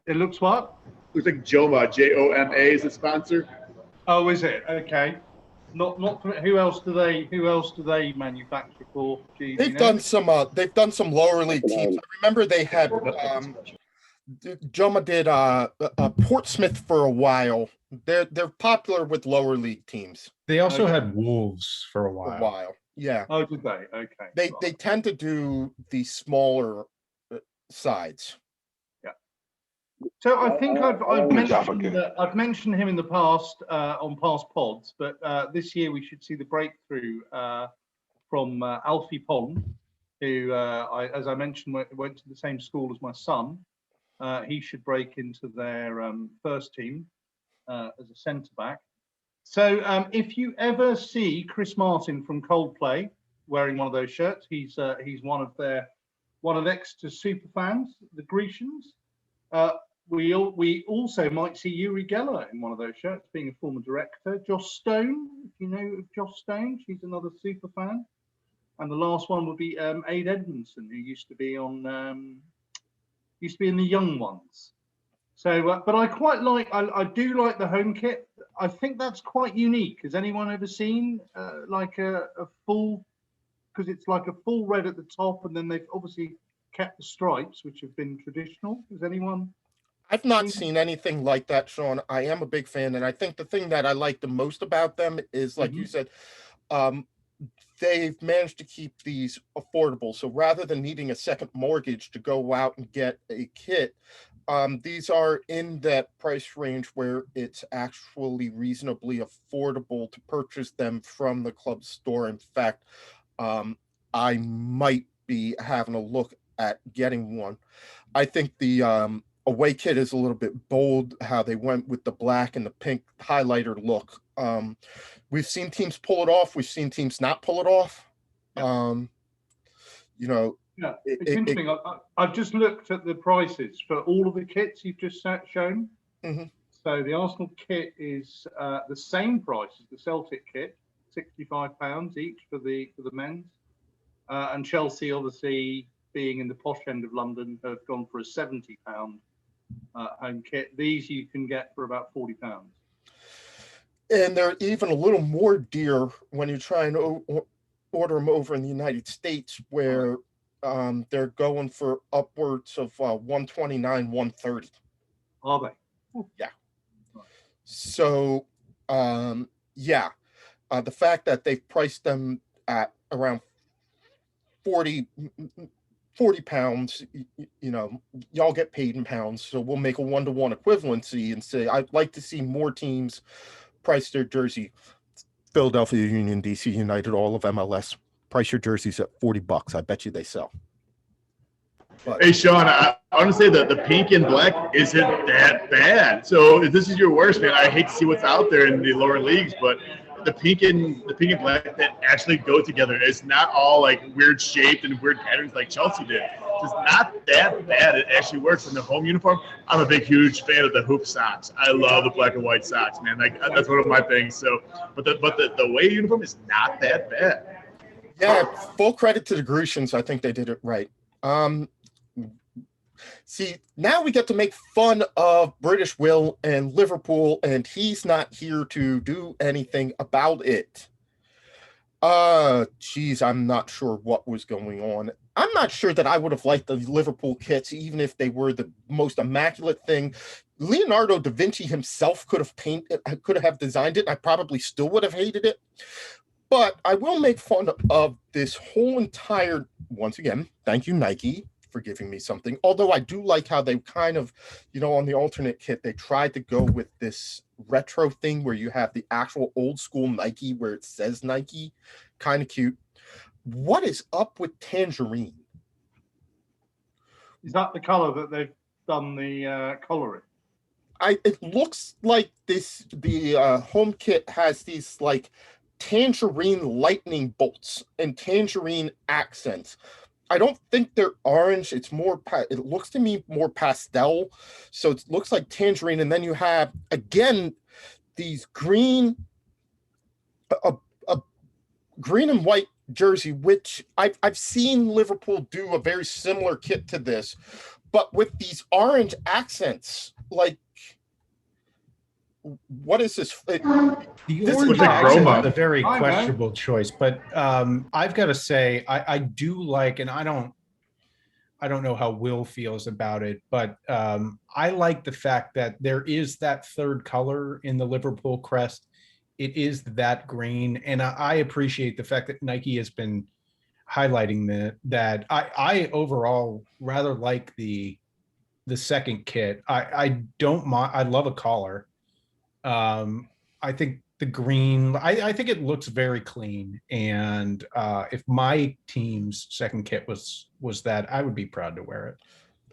It looks what? Looks like Joma. Joma is the sponsor. Oh, is it? Okay. Not who else do they manufacture for? They've done some lower league teams. I remember they had Joma did Portsmouth for a while. They're popular with lower league teams. They also had Wolves for a while. Yeah. Oh, did they? Okay. They tend to do the smaller sides. Yeah. So I think I've mentioned him in the past on past pods, but this year we should see the breakthrough from Alfie Pond, who, as I mentioned, went to the same school as my son. He should break into their first team as a centre back. So if you ever see Chris Martin from Coldplay wearing one of those shirts, he's one of Exeter's super fans, the Grecians. We also might see Yuri Geller in one of those shirts, being a former director. Joss Stone, if you know of Joss Stone, she's another super fan. And the last one would be Aid Edmondson, who used to be in the Young Ones. So, but I quite like, I do like the home kit. I think that's quite unique. Has anyone ever seen like a full, because it's like a full red at the top, and then they've obviously kept the stripes, which have been traditional. Has anyone? I've not seen anything like that, Sean. I am a big fan, and I think the thing that I like the most about them is, like you said, they've managed to keep these affordable. So rather than needing a second mortgage to go out and get a kit, these are in that price range where it's actually reasonably affordable to purchase them from the club store. In fact, I might be having a look at getting one. I think the away kit is a little bit bold, how they went with the black and the pink highlighter look. We've seen teams pull it off. We've seen teams not pull it off. Yeah, it's interesting. I've just looked at the prices for all of the kits you've just shown. Mm-hmm. So the Arsenal kit is the same price as the Celtic kit, £65 each for the men's. And Chelsea, obviously, being in the posh end of London, have gone for a £70 home kit. These you can get for about £40. And they're even a little more dear when you try and order them over in the United States, where they're going for upwards of $129, $130. Are they? Yeah. So, the fact that they've priced them at around 40 pounds, y'all get paid in pounds, so we'll make a 1-to-1 equivalency and say I'd like to see more teams price their jersey. Philadelphia Union, DC United, all of MLS, price your jerseys at $40. I bet you they sell. But Hey, Sean, I want to say that the pink and black isn't that bad. So if this is your worst, man, I hate to see what's out there in the lower leagues, but the pink and black that actually go together. It's not all like weird shaped and weird patterns like Chelsea did. It's not that bad. It actually works in the home uniform. I'm a huge fan of the hoop socks. I love the black and white socks, man. Like that's one of my things. So, but the away uniform is not that bad. yeah, full credit to the Grecians. I think they did it right. See, now we get to make fun of British Will and Liverpool, and he's not here to do anything about it. Geez, I'm not sure what was going on. I'm not sure that I would have liked the Liverpool kits, even if they were the most immaculate thing. Leonardo da Vinci himself could have designed it. I probably still would have hated it. But I will make fun of this whole entire, once again, thank you, Nike, for giving me something. Although I do like how they kind of, on the alternate kit, they tried to go with this retro thing where you have the actual old school Nike where it says Nike. Kind of cute. What is up with Tangerine? Is that the color that they've done the coloring? It looks like the home kit has these like tangerine lightning bolts and tangerine accents. I don't think they're orange. It's more, it looks to me more pastel. So it looks like tangerine. And then you have, again, these green, a green and white jersey, which I've seen Liverpool do a very similar kit to this, but with these orange accents. Like, what is this? The orange accent is a very questionable choice, but I've got to say I do like, and I don't know how Will feels about it, but I like the fact that there is that third color in the Liverpool crest. It is that green, and I appreciate the fact that Nike has been highlighting that. I overall rather like the second kit. I don't mind. I love a collar. I think the green, I think it looks very clean. And if my team's second kit was that, I would be proud to wear it.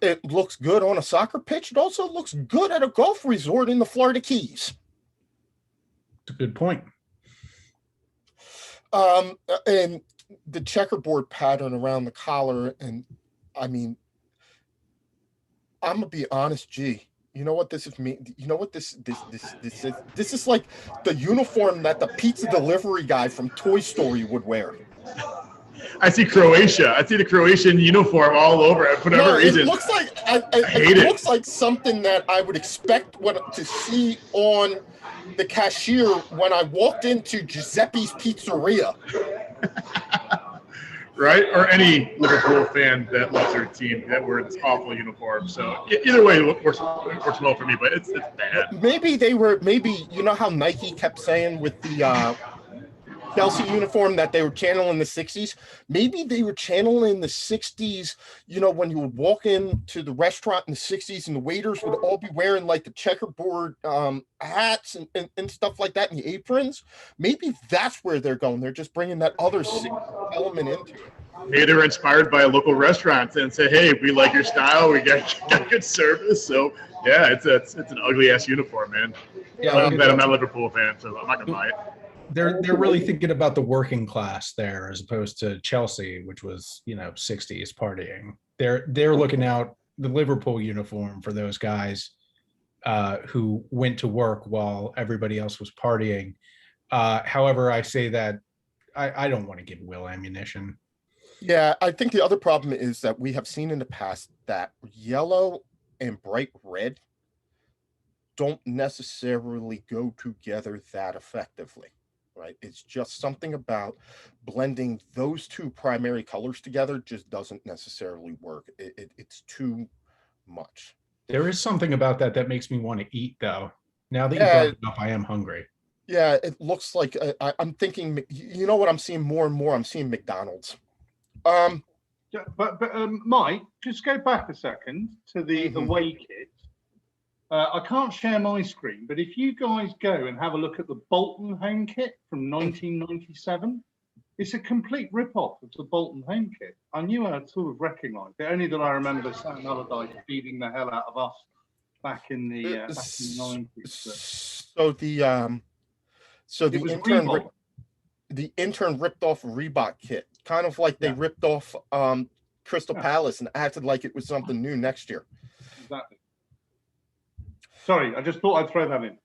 It looks good on a soccer pitch. It also looks good at a golf resort in the Florida Keys. It's a good point. And the checkerboard pattern around the collar. And I mean, I'm gonna be honest, G. You know what this is mean? You know what this is? This is like the uniform that the pizza delivery guy from Toy Story would wear. I see Croatia. I see the Croatian uniform all over it for whatever reason. It looks like it looks like something that I would expect to see on the cashier when I walked into Giuseppe's Pizzeria. Right? Or any Liverpool fan that loves their team that wears awful uniform. So either way, it works well for me, but it's bad. Maybe you know how Nike kept saying with the Chelsea uniform that they were channeling the 60s. Maybe they were channeling the 60s, when you would walk into the restaurant in the 60s and the waiters would all be wearing like the checkerboard hats and stuff like that and the aprons. Maybe that's where they're going. They're just bringing that other element into it. Maybe they were inspired by local restaurants and said, hey, we like your style. We got good service. So, yeah, it's an ugly-ass uniform, man. Yeah, I'm not a Liverpool fan, so I'm not going to buy it. They're really thinking about the working class there as opposed to Chelsea, which was 60s partying. They're looking out the Liverpool uniform for those guys who went to work while everybody else was partying. However, I say that I don't want to give Will ammunition. Yeah, I think the other problem is that we have seen in the past that yellow and bright red don't necessarily go together that effectively. Right. It's just something about blending those two primary colors together just doesn't necessarily work. It's too much. There is something about that makes me want to eat, though. Now that you brought it up, I am hungry. Yeah, it looks like I'm thinking, you know what I'm seeing more and more? I'm seeing McDonald's. But Mike, just go back a second to the away kit. I can't share my screen, but if you guys go and have a look at the Bolton home kit from 1997, It's a complete rip-off of the Bolton home kit. I knew I'd sort of recognised it, only that I remember Sam Allardyce beating the hell out of us back in the 90s. So It was Reebok. the intern ripped off Reebok kit, kind of like they ripped off Crystal Palace and acted like it was something new next year. Exactly. Sorry, I just thought I'd throw that in.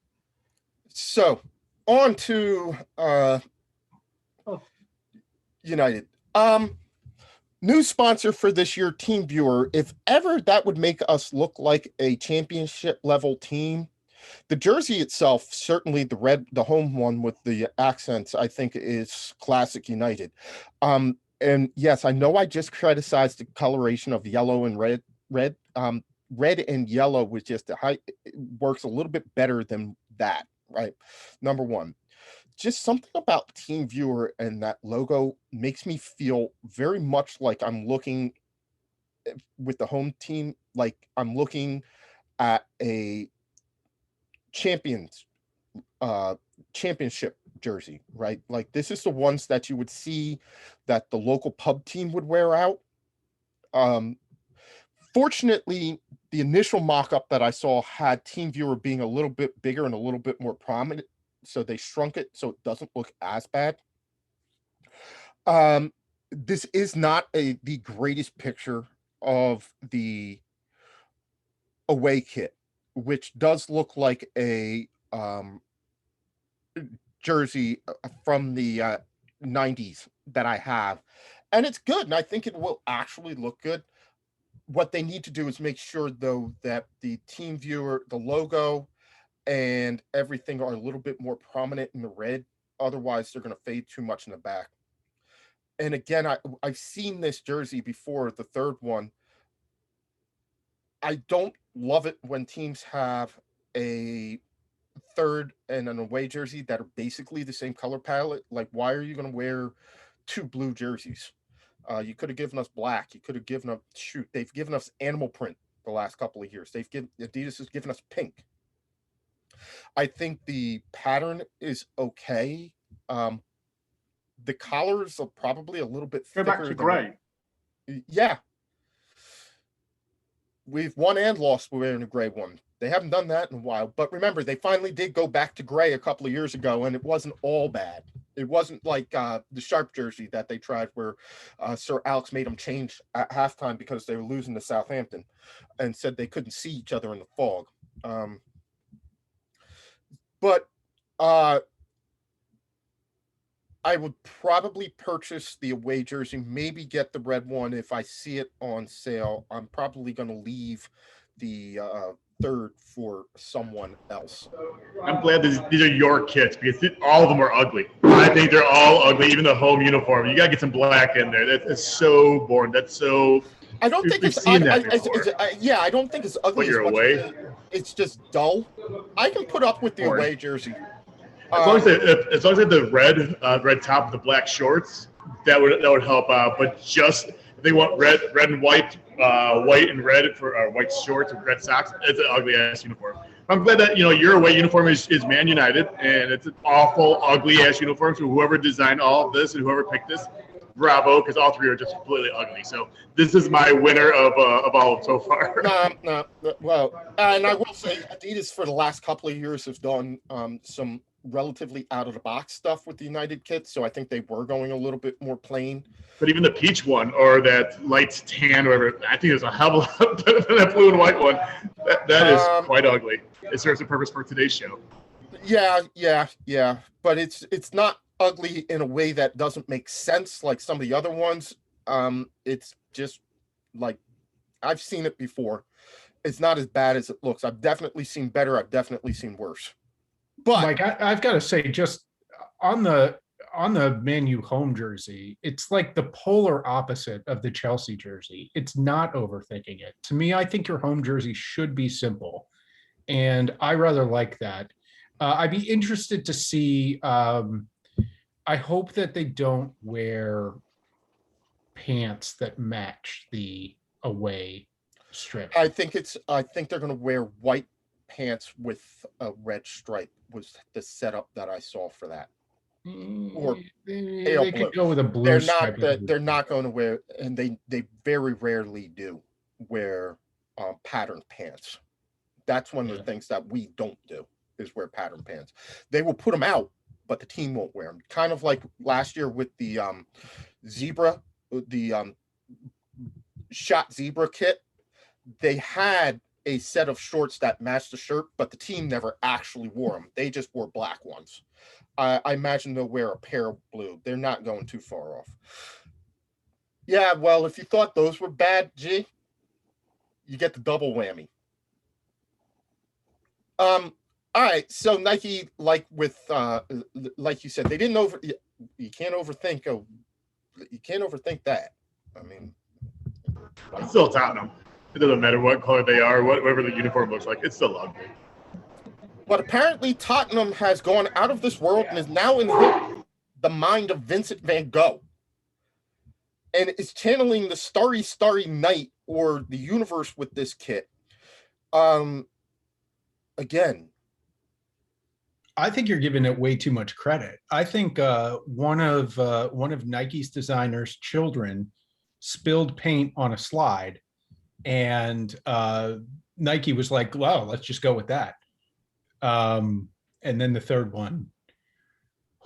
So on to United. New sponsor for this year, TeamViewer. If ever that would make us look like a championship level team. The jersey itself, certainly the home one with the accents, I think is classic United. And yes, I know I just criticized the coloration of yellow and red. Red and yellow was just it works a little bit better than that, right? Number one. Just something about TeamViewer and that logo makes me feel very much like I'm looking with the home team, like I'm looking at a championship jersey, right? Like this is the ones that you would see that the local pub team would wear out. Fortunately, the initial mock-up that I saw had TeamViewer being a little bit bigger and a little bit more prominent. So they shrunk it so it doesn't look as bad. This is not the greatest picture of the away kit, which does look like a jersey from the 90s that I have. And it's good, and I think it will actually look good. What they need to do is make sure, though, that the TeamViewer, the logo, and everything are a little bit more prominent in the red. Otherwise, they're going to fade too much in the back. And again, I've seen this jersey before, the third one. I don't love it when teams have a third and an away jersey that are basically the same color palette. Like, why are you going to wear two blue jerseys? You could have given us black. You could have given us, they've given us animal print the last couple of years. Adidas has given us pink. I think the pattern is okay. The collars are probably a little bit thicker. Go back to gray. Yeah. We've won and lost wearing a gray one. They haven't done that in a while. But remember, they finally did go back to gray a couple of years ago, and it wasn't all bad. It wasn't like the Sharp jersey that they tried where Sir Alex made them change at halftime because they were losing to Southampton and said they couldn't see each other in the fog. But I would probably purchase the away jersey, maybe get the red one if I see it on sale. I'm probably going to leave the third for someone else. I'm glad these are your kits because all of them are ugly. I think they're all ugly, even the home uniform. You got to get some black in there. That's so boring. That's so... I don't think it's seen that I don't think it's ugly. When you're away? It's just dull. I can put up with the away jersey. As long as they have the red top with the black shorts, that would help out. But just if they want red and white, white and red for white shorts with red socks, it's an ugly ass uniform. I'm glad that your away uniform is Man United, and it's an awful, ugly ass uniform. So whoever designed all of this and whoever picked this, bravo, because all three are just completely ugly. So this is my winner of all of them so far. No. Well, and I will say Adidas for the last couple of years have done some relatively out of the box stuff with the United kits, so I think they were going a little bit more plain. But even the peach one or that light tan, or whatever, I think it's a hell of a lot better than that blue and white one. That is quite ugly. It serves a purpose for today's show. Yeah. But it's not ugly in a way that doesn't make sense like some of the other ones. It's just like I've seen it before. It's not as bad as it looks. I've definitely seen better. I've definitely seen worse. But Mike, I've got to say, just on the Man U home jersey, it's like the polar opposite of the Chelsea jersey. It's not overthinking it. To me, I think your home jersey should be simple, and I rather like that. I'd be interested to see. I hope that they don't wear pants that match the away strip. I think they're going to wear white pants with a red stripe was the setup that I saw for that. Or they pale could blue. go with a blue They're stripe. they're not going to wear, and they very rarely do wear patterned pants. That's one of the things that we don't do, is wear patterned pants. They will put them out, but the team won't wear them. Kind of like last year with the zebra, the shot zebra kit. They had a set of shorts that matched the shirt, but the team never actually wore them. They just wore black ones. I imagine they'll wear a pair of blue. They're not going too far off. Yeah, well, if you thought those were bad, G, you get the double whammy. All right, so Nike, like with like you said, they didn't you can't overthink that. I mean, It's still Tottenham. It doesn't matter what color they are, whatever the uniform looks like. It's still ugly. But apparently Tottenham has gone out of this world and is now in the mind of Vincent van Gogh. And is channeling the Starry, Starry Night or the universe with this kit. Again, I think you're giving it way too much credit. I think one of Nike's designers' children spilled paint on a slide, and Nike was like, "Well, let's just go with that." And then the third one,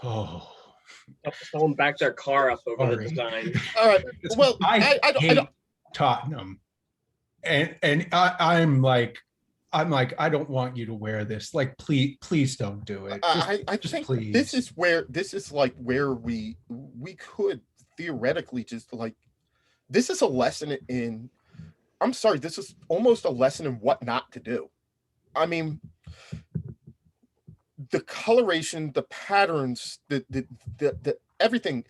someone backed their car up over the design. All right. Well, I hate don't. Tottenham, and I'm like, I don't want you to wear this. Like, please don't do it. I just think please. this is like where we could theoretically just like, this is a lesson in. I'm sorry, this is almost a lesson in what not to do. I mean, the coloration, the patterns, the everything.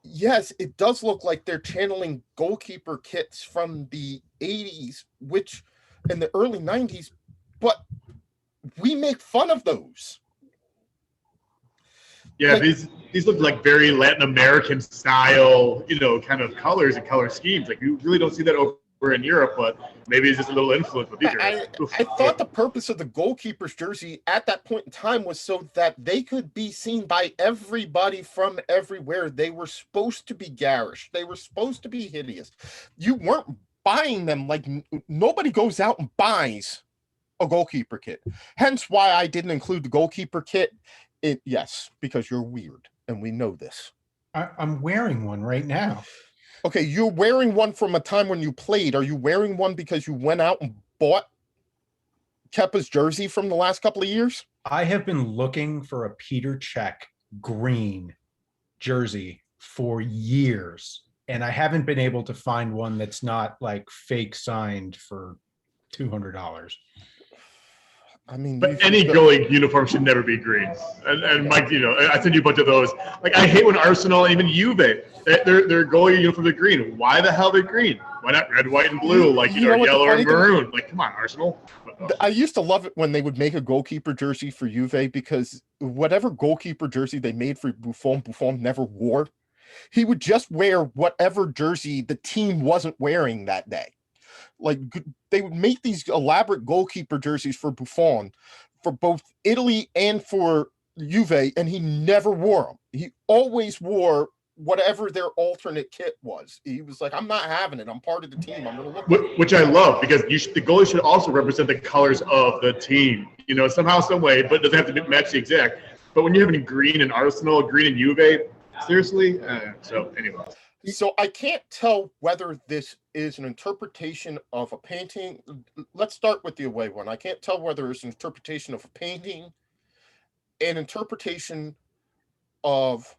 Yes, it does look like they're channeling goalkeeper kits from the 80s, which in the early 90s, but we make fun of those. Yeah, like, these look like very Latin American style, kind of colors and color schemes. Like, you really don't see that over in Europe, but maybe it's just a little influence with these. I thought the purpose of the goalkeeper's jersey at that point in time was so that they could be seen by everybody from everywhere. They were supposed to be garish. They were supposed to be hideous. You weren't buying them. Like, nobody goes out and buys a goalkeeper kit. Hence why I didn't include the goalkeeper kit. Yes, because you're weird, and we know this. I'm wearing one right now. Okay, you're wearing one from a time when you played. Are you wearing one because you went out and bought Kepa's jersey from the last couple of years? I have been looking for a Peter Cech green jersey for years, and I haven't been able to find one that's not like fake signed for $200. I mean, but any goalie uniform should never be green. And Mike, I sent you a bunch of those. Like, I hate when Arsenal and even Juve, their goalie uniforms are green. Why the hell they're green? Why not red, white, and blue? Like, yellow or maroon? Like, come on, Arsenal. I used to love it when they would make a goalkeeper jersey for Juve, because whatever goalkeeper jersey they made for Buffon never wore. He would just wear whatever jersey the team wasn't wearing that day. Like, they would make these elaborate goalkeeper jerseys for Buffon for both Italy and for Juve, and he never wore them. He always wore whatever their alternate kit was. He was like, I'm not having it. I'm part of the team. I'm going to look. Which I love, because the goalie should also represent the colors of the team, somehow, some way, but it doesn't have to match the exact. But when you're having green in Arsenal, green in Juve, seriously? So anyway. So I can't tell whether this is an interpretation of a painting. Let's start with the away one. I can't tell whether it's an interpretation of a painting, an interpretation of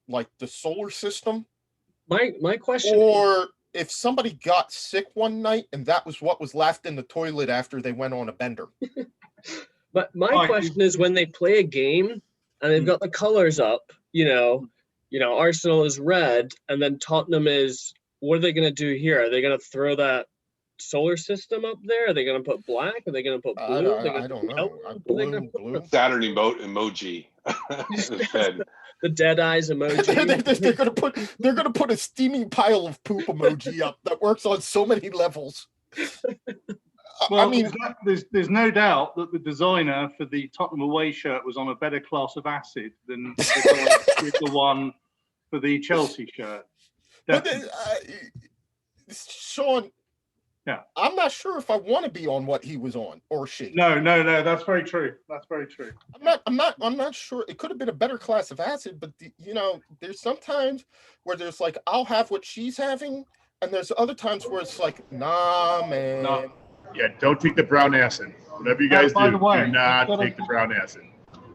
like the solar system. My question, or if somebody got sick one night and that was what was left in the toilet after they went on a bender. But my question is, when they play a game and they've got the colors up, Arsenal is red, and then Tottenham is, what are they going to do here? Are they going to throw that solar system up there? Are they going to put black? Are they going to put blue? I don't know. Blue. Saturn emoji. The dead eyes emoji. they're going to put a steaming pile of poop emoji up that works on so many levels. Well, I mean, there's no doubt that the designer for the Tottenham away shirt was on a better class of acid than the one for the Chelsea shirt. but Definitely. Sean, Yeah. I'm not sure if I want to be on what he was on or she. No, that's very true. That's very true. I'm not sure. It could have been a better class of acid, but there's sometimes where there's like, I'll have what she's having, and there's other times where it's like, nah, man. No. Yeah, don't take the brown acid. Whatever you guys by do, the way, do not you've gotta- take the brown acid.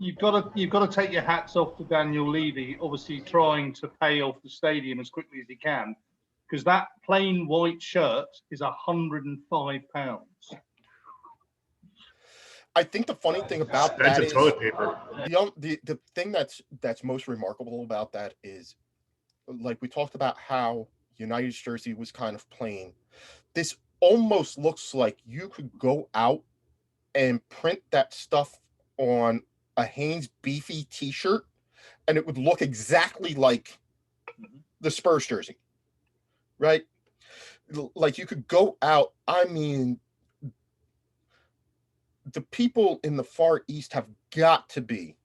You've got to take your hats off to Daniel Levy, obviously trying to pay off the stadium as quickly as he can, because that plain white shirt is £105. I think the funny thing about that Expensive is toilet paper. the thing that's most remarkable about that is, like we talked about how United's jersey was kind of plain. This almost looks like you could go out and print that stuff on a Hanes Beefy t-shirt and it would look exactly like the Spurs jersey, right? Like you could go out. I mean, the people in the Far East have got to be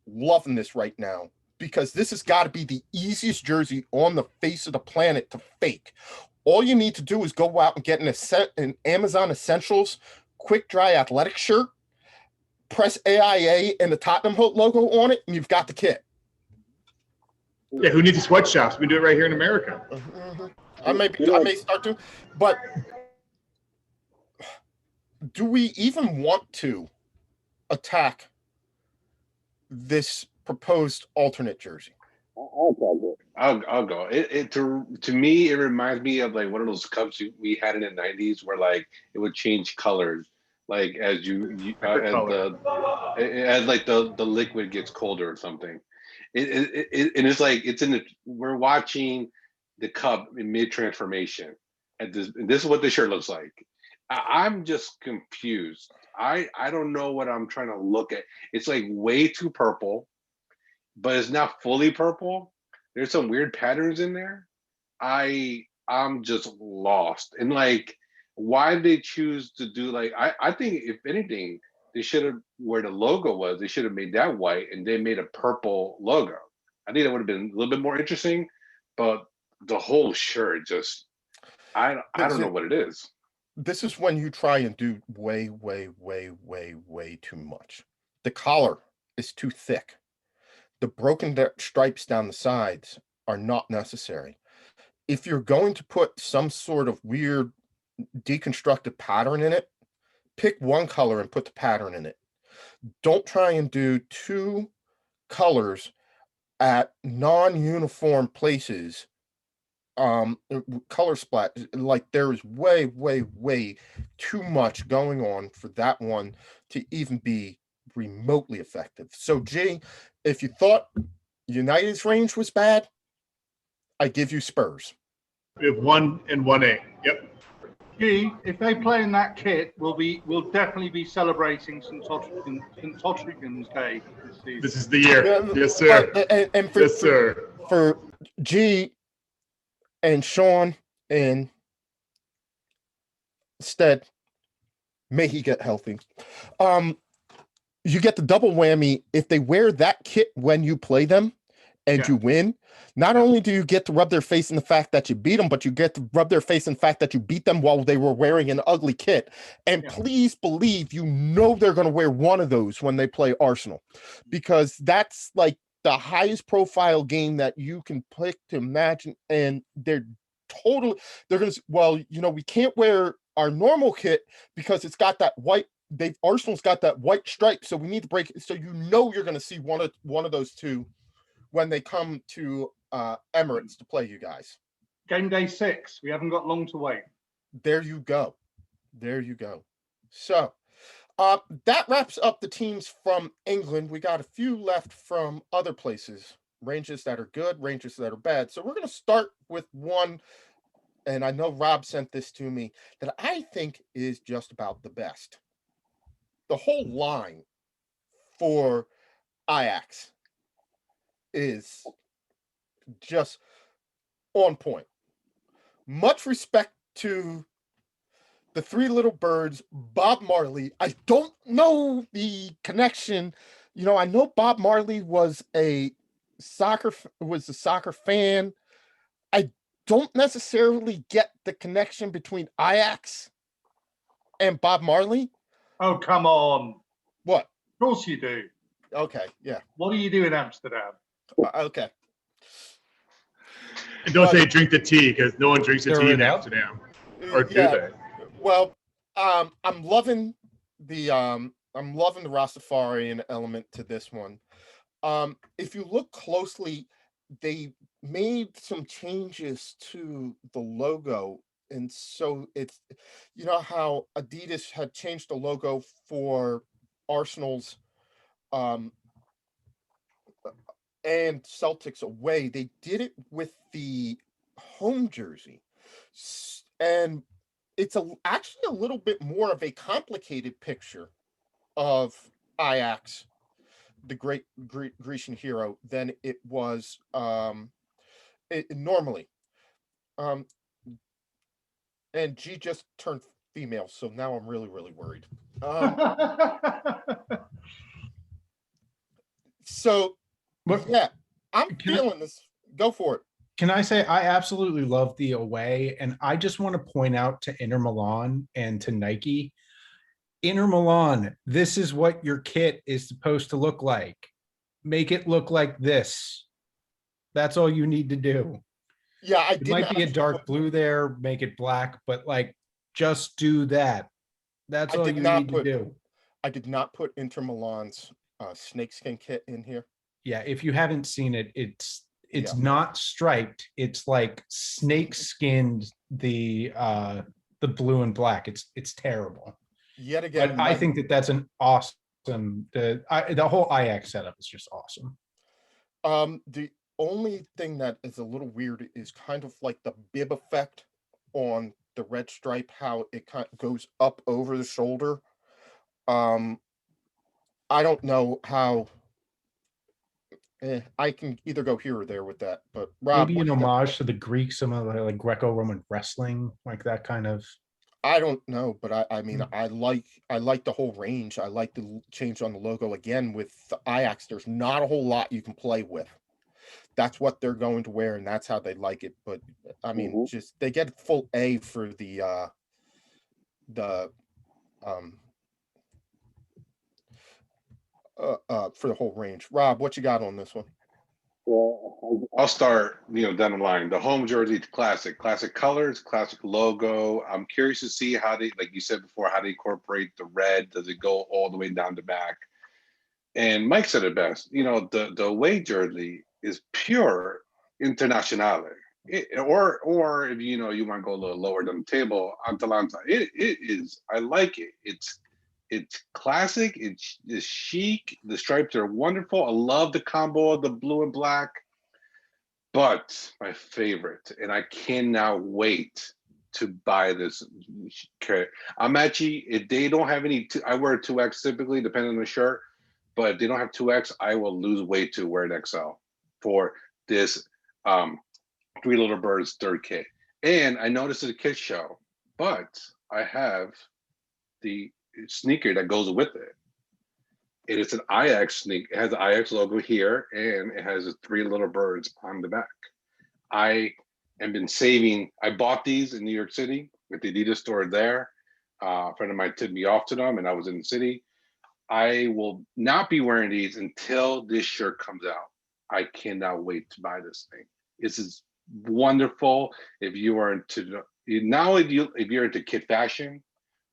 loving this right now, because this has got to be the easiest jersey on the face of the planet to fake. All you need to do is go out and get an Amazon Essentials quick dry athletic shirt, press AIA and the Tottenham logo on it, and you've got the kit. Yeah, who needs a sweatshops? We do it right here in America. I may start to, but do we even want to attack this proposed alternate jersey? I'll go. To me, it reminds me of like one of those cups we had in the '90s where like it would change colors, like as the liquid gets colder or something. And it's like we're watching the cup in mid transformation, and this is what the shirt looks like. I'm just confused. I don't know what I'm trying to look at. It's like way too purple, but it's not fully purple. There's some weird patterns in there. I'm just lost. And like, why did they choose to do like I think if anything, they should have, where the logo was, they should have made that white and they made a purple logo. I think that would have been a little bit more interesting, but the whole shirt just I don't know what it is. This is when you try and do way too much. The collar is too thick. The broken stripes down the sides are not necessary. If you're going to put some sort of weird deconstructed pattern in it, pick one color and put the pattern in it. Don't try and do two colors at non-uniform places. Color splat, like there is way too much going on for that one to even be remotely effective. So G, if you thought United's range was bad, I give you Spurs. We have 1 and 1A. Yep. G, if they play in that kit, we'll definitely be celebrating St. Totricans Day this season. This is the year. Yes, sir. And Yes, sir. For G and Sean and Stead, may he get healthy. You get the double whammy if they wear that kit when you play them and you win. Not only do you get to rub their face in the fact that you beat them, but you get to rub their face in the fact that you beat them while they were wearing an ugly kit. And please believe they're going to wear one of those when they play Arsenal, because that's like the highest profile game that you can pick to imagine. And they're going to, we can't wear our normal kit because it's got that white. Arsenal's got that white stripe, so we need to break it. So you're going to see one of those two when they come to Emirates to play you guys. Game day 6. We haven't got long to wait. There you go. So that wraps up the teams from England. We got a few left from other places. Ranges that are good, ranges that are bad. So we're going to start with one, and I know Rob sent this to me, that I think is just about the best. The whole line for Ajax is just on point. Much respect to the Three Little Birds, Bob Marley. I don't know the connection. I know Bob Marley was a soccer fan. I don't necessarily get the connection between Ajax and Bob Marley. Oh, come on. What? Of course you do. Okay, yeah. What do you do in Amsterdam? Okay. And don't say drink the tea, because no one drinks the tea in Amsterdam. Or do they? Well, I'm loving the Rastafarian element to this one. If you look closely, they made some changes to the logo, and so it's how Adidas had changed the logo for Arsenal's and Celtics away. They did it with the home jersey, and it's actually a little bit more of a complicated picture of Ajax, the great Grecian hero, than it was normally. And G just turned female, so now I'm really, really worried. So, yeah, I'm feeling this. Go for it. Can I say I absolutely love the away, and I just want to point out to Inter Milan and to Nike, Inter Milan, this is what your kit is supposed to look like. Make it look like this. That's all you need to do. Yeah, it might be a dark blue there, make it black, but just do that. That's all you need to do. I did not put Inter Milan's snakeskin kit in here. Yeah, if you haven't seen it, it's not striped. It's like snake skinned the blue and black. It's terrible. Yet again, but I think that's an awesome. The whole Ajax setup is just awesome. The only thing that is a little weird is kind of like the bib effect on the red stripe, how it kind of goes up over the shoulder. I don't know how. I can either go here or there with that, but Rob, maybe an homage to the Greeks, some of the Greco-Roman wrestling, like that kind of. I don't know, but I mean, I like the whole range. I like the change on the logo. Again, with the Ajax, there's not a whole lot you can play with. That's what they're going to wear, and that's how they like it. But I mean, just they get full A for the for the whole range. Rob, what you got on this one? Well, I'll start, down the line. The home jersey, classic colors, classic logo. I'm curious to see how they, like you said before, how they incorporate the red. Does it go all the way down the back? And Mike said it best. The away jersey is pure internationale. Or if you want to go a little lower down the table, Atalanta. It is. I like it. It's classic. It's chic. The stripes are wonderful. I love the combo of the blue and black. But my favorite, and I cannot wait to buy this. I'm actually, if they don't have any, I wear 2X typically, depending on the shirt. But if they don't have 2X, I will lose weight to wear an XL for this Three Little Birds third kit. And I noticed it's a kid show, but I have the sneaker that goes with it. And it's an Ajax sneaker. It has the Ajax logo here, and it has the Three Little Birds on the back. I have been saving. I bought these in New York City at the Adidas store there. A friend of mine tipped me off to them, and I was in the city. I will not be wearing these until this shirt comes out. I cannot wait to buy this thing. This is wonderful. If you are into, not only if you're into kid fashion,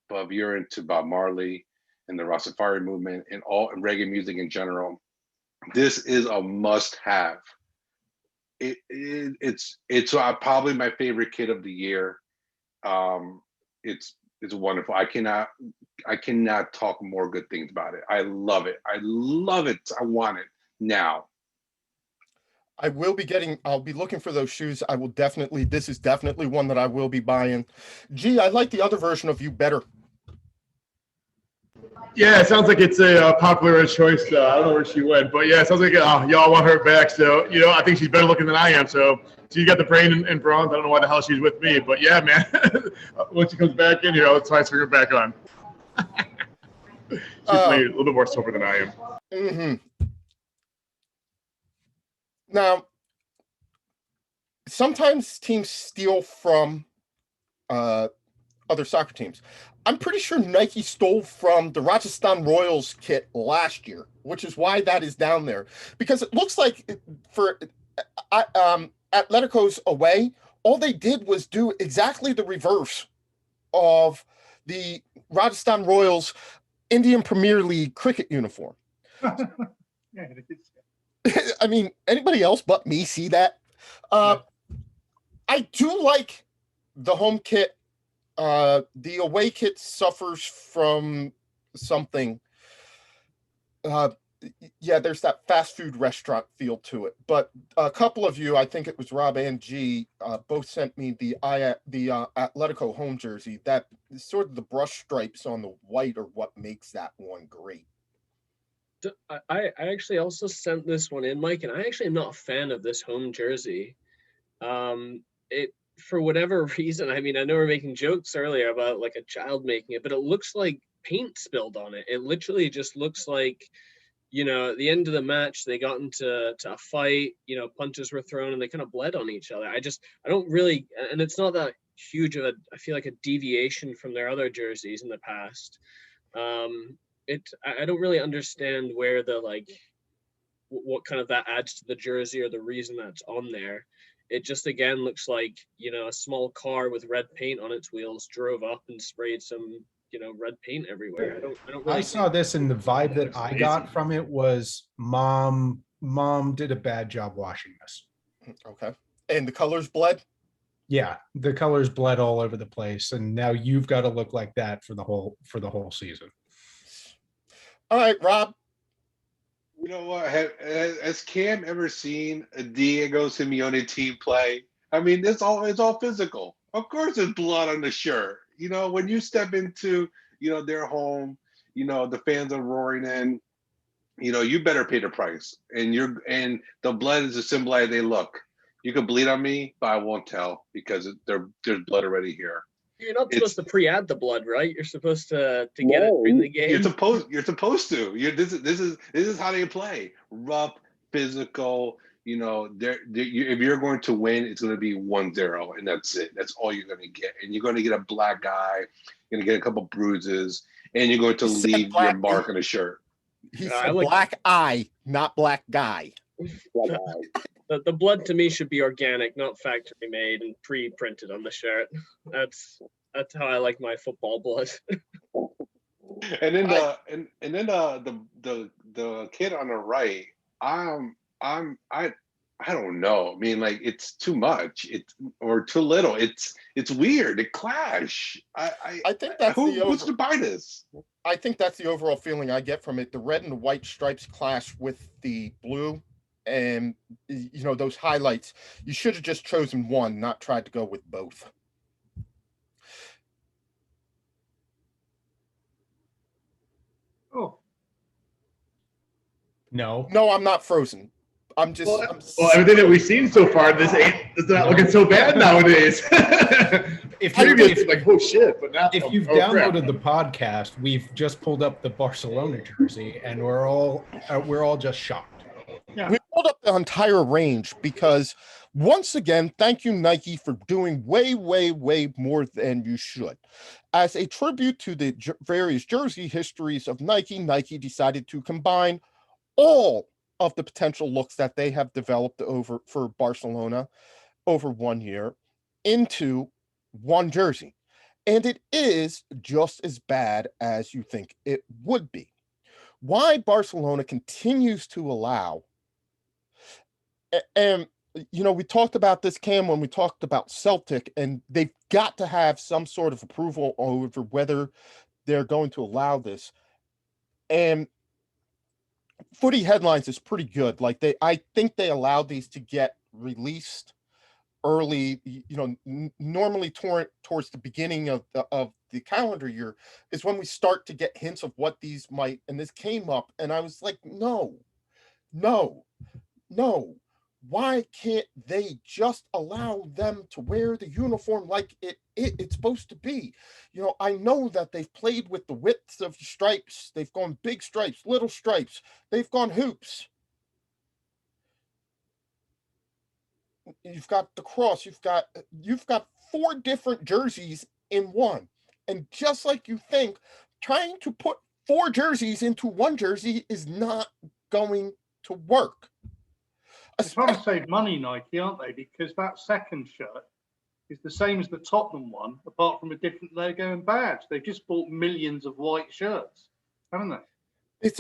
but if you're into Bob Marley and the Rastafari movement and all reggae music in general, this is a must-have. It's probably my favorite kit of the year. It's wonderful. I cannot talk more good things about it. I love it. I love it. I want it now. I'll be looking for those shoes. This is definitely one that I will be buying. Gee, I like the other version of you better. Yeah, it sounds like it's a popular choice. I don't know where she went, but yeah, it sounds like y'all want her back. So, I think she's better looking than I am. So She got the brain in bronze. I don't know why the hell she's with me, but yeah, man. When she comes back in here, I'll try to bring her back on. She's maybe a little bit more sober than I am. Mm-hmm. Now, sometimes teams steal from other soccer teams. I'm pretty sure Nike stole from the Rajasthan Royals kit last year, which is why that is down there. Because it looks like for Atletico's away, all they did was do exactly the reverse of the Rajasthan Royals Indian Premier League cricket uniform. Yeah, it is. I mean, anybody else but me see that? I do like the home kit. The away kit suffers from something. Yeah, there's that fast food restaurant feel to it. But a couple of you, I think it was Rob and G, both sent me the Atletico home jersey. That sort of the brush stripes on the white are what makes that one great. I actually also sent this one in, Mike, and I actually am not a fan of this home jersey. It, for whatever reason, I mean, I know we're making jokes earlier about like a child making it, but it looks like paint spilled on it. It literally just looks like, you know, at the end of the match, they got into a fight, you know, punches were thrown and they kind of bled on each other. I don't really, and it's not that huge of I feel like a deviation from their other jerseys in the past. I don't really understand where the, like, what kind of that adds to the jersey or the reason that's on there. It just, again, looks like, you know, a small car with red paint on its wheels drove up and sprayed some, you know, red paint everywhere. I don't really. I saw this, and the vibe that I got from it was mom did a bad job washing this. Okay. And the colors bled? Yeah, the colors bled all over the place, and now you've got to look like that for the whole season. All right, Rob. You know what? Has Cam ever seen a Diego Simeone team play? I mean, it's all physical. Of course, there's blood on the shirt. You know, when you step into, you know, their home, you know, the fans are roaring in. You know, you better pay the price. And the blood is a symbol they look. You could bleed on me, but I won't tell because there's blood already here. You're not supposed to pre-add the blood, right? You're supposed to get it in the game. You're supposed to. This is how they play. Rough, physical. You know, if you're going to win, it's going to be 1-0, and that's it. That's all you're going to get. And you're going to get a black eye. You're going to get a couple bruises, and you're going to leave your mark on the shirt. He said black eye, not black guy. The blood to me should be organic, not factory made and pre-printed on the shirt. That's how I like my football blood. And then the kid on the right, I don't know. I mean, like, it's too much. Or too little. It's weird. It clash. I think that's who's to buy this? I think that's the overall feeling I get from it. The red and white stripes clash with the blue, and you know, those highlights. You should have just chosen one, not tried to go with both. Oh. No, I'm not frozen. I'm just. Well, everything that we've seen so far, this is not looking so bad nowadays. if like, oh shit! But now, if you've downloaded the podcast, we've just pulled up the Barcelona jersey, and we're all just shocked. Yeah. We pulled up the entire range because, once again, thank you, Nike, for doing way, way, way more than you should. As a tribute to the various jersey histories of Nike, Nike decided to combine all of the potential looks that they have developed for Barcelona over 1 year into one jersey. And it is just as bad as you think it would be. Why Barcelona continues to allow, and you know, we talked about this, Cam, when we talked about Celtic, and they've got to have some sort of approval over whether they're going to allow this. And Footy Headlines is pretty good. Like, I think they allowed these to get released early. You know, normally towards the beginning of the calendar year is when we start to get hints of what these might. And this came up, and I was like, no. why can't they just allow them to wear the uniform like it's supposed to be? I know that they've played with the widths of stripes. They've gone big stripes, little stripes. They've gone hoops. You've got the cross. You've got 4 different jerseys in one. And just like you think, trying to put 4 jerseys into one jersey is not going to work. They're trying to save money, Nike, aren't they? Because that second shirt is the same as the Tottenham one, apart from a different logo and badge. They've just bought millions of white shirts, haven't they? It's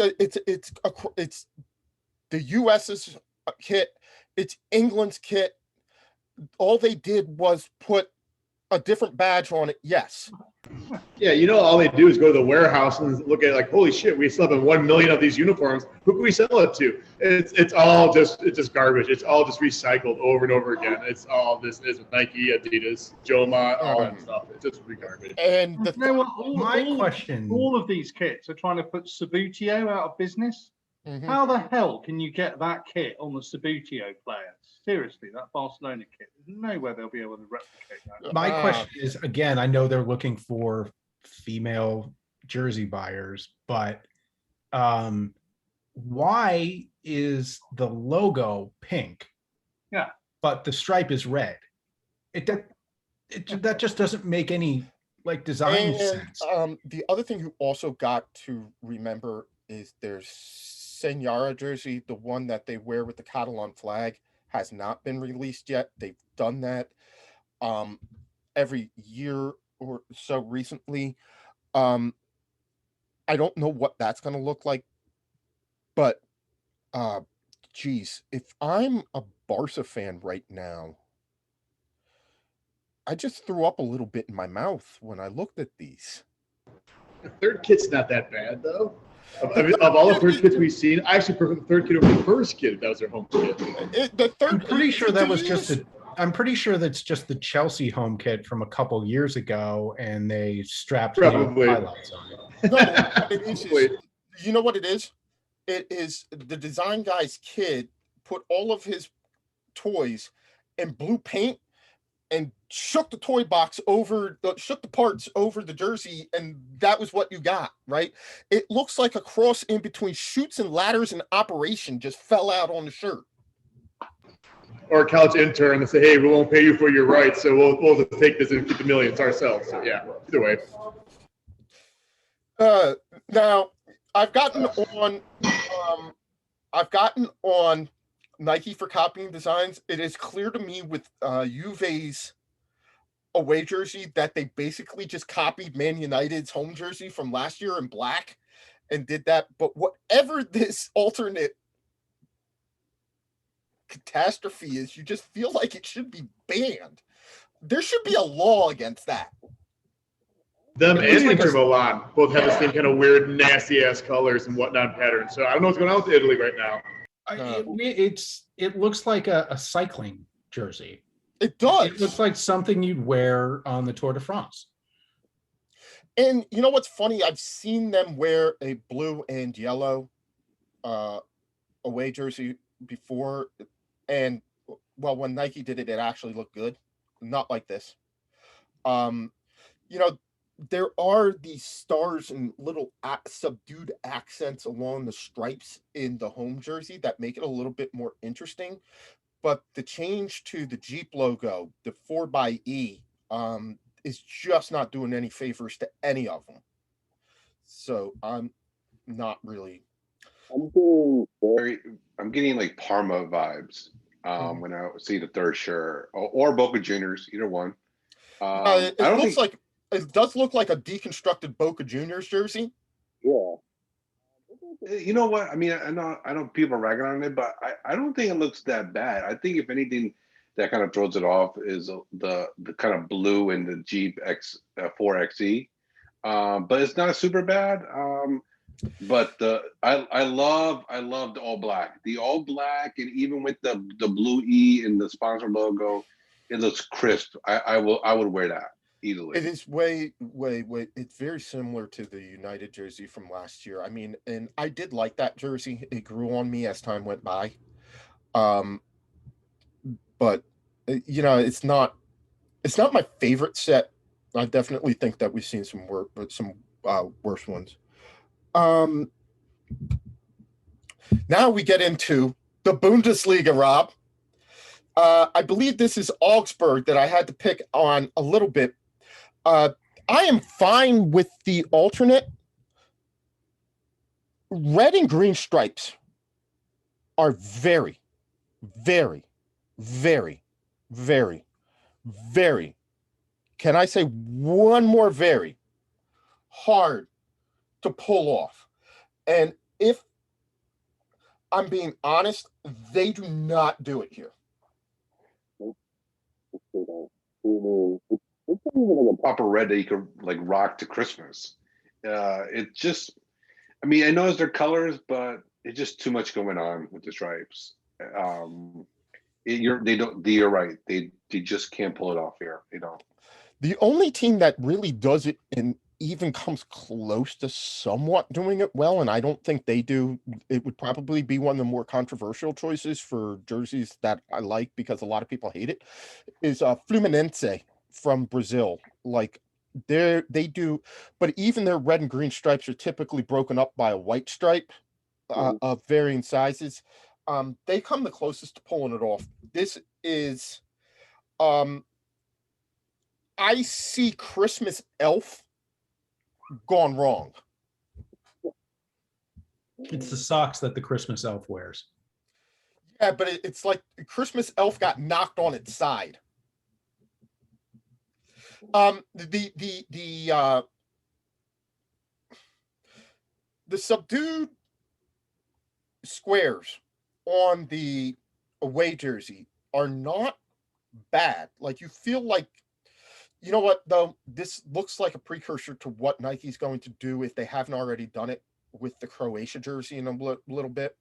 the US's kit. It's England's kit. All they did was put a different badge on it. Yes. Yeah, all they do is go to the warehouse and look at holy shit, we still have 1 million of these uniforms. Who can we sell it to? It's just garbage. It's all just recycled over and over again. It's all this is Nike, Adidas, Joma, all that stuff. It's just garbage. And question: all of these kits are trying to put Sabutio out of business. Mm-hmm. How the hell can you get that kit on the Sabutio players? Seriously, that Barcelona kit. There's no way they'll be able to replicate that. My question is, again, I know they're looking for female jersey buyers, but why is the logo pink? Yeah. But the stripe is red? That just doesn't make any design sense. The other thing you also got to remember is there's Senyara jersey, the one that they wear with the Catalan flag, has not been released yet. They've done that every year or so recently. I don't know what that's going to look like, but geez, if I'm a Barca fan right now, I just threw up a little bit in my mouth when I looked at these. The third kit's not that bad, though. Of all the third kits we've seen, I actually prefer the third kit over the first kit. That was their home kit. I'm pretty sure I'm pretty sure that's just the Chelsea home kit from a couple years ago, and they strapped Probably highlights on it. No, you know what it is? It is the design guy's kid put all of his toys in blue paint and shook the toy box shook the parts over the jersey, and that was what you got, right? It looks like a cross in between Chutes and Ladders and Operation just fell out on the shirt. Or a college intern and say, hey, we won't pay you for your rights, so we'll just take this and keep the millions ourselves. So yeah, either way. Now I've gotten on Nike for copying designs. It is clear to me with Juve's away jersey that they basically just copied Man United's home jersey from last year in black and did that. But whatever this alternate catastrophe is, you just feel like it should be banned. There should be a law against that. Them and Inter Milan both have the same kind of weird, nasty ass colors and whatnot patterns. So I don't know what's going on with Italy right now. It looks like a cycling jersey. It does. It looks like something you'd wear on the Tour de France. And you know what's funny? I've seen them wear a blue and yellow away jersey before, and well, when Nike did it, it actually looked good. Not like this. There are these stars and little subdued accents along the stripes in the home jersey that make it a little bit more interesting. But the change to the Jeep logo, the 4xe, is just not doing any favors to any of them. So I'm not really. I'm getting like Parma vibes when I see the third shirt or Boca Juniors, either one. It does look like a deconstructed Boca Juniors jersey. Yeah. You know what? I mean, I know people are ragging on it, but I don't think it looks that bad. I think if anything that kind of throws it off is the kind of blue in the Jeep 4xe. But it's not super bad. But I love the all black. The all black, and even with the blue E and the sponsor logo, it looks crisp. I would wear that easily. It is way. It's very similar to the United jersey from last year. I mean, and I did like that jersey. It grew on me as time went by. but it's not my favorite set. I definitely think that we've seen some worse ones. Now we get into the Bundesliga, Rob. I believe this is Augsburg that I had to pick on a little bit. I am fine with the alternate. Red and green stripes are very, very, very, very, very, can I say one more very, hard to pull off. And if I'm being honest, they do not do it here. It's not even like a proper red that you could like rock to Christmas. It just, I mean, I know it's their colors, but it's just too much going on with the stripes. You're right. They just can't pull it off here. They don't. The only team that really does it and even comes close to somewhat doing it well, and I don't think they do, it would probably be one of the more controversial choices for jerseys that I like because a lot of people hate it, is Fluminense from Brazil. Like they do, but even their red and green stripes are typically broken up by a white stripe of varying sizes. They come the closest to pulling it off. This is I see Christmas elf gone wrong. It's the socks that the Christmas elf wears. Yeah, but it's like Christmas elf got knocked on its side. The subdued squares on the away jersey are not bad. Like you feel like, you know what though, this looks like a precursor to what Nike's going to do if they haven't already done it with the Croatia jersey in a little bit.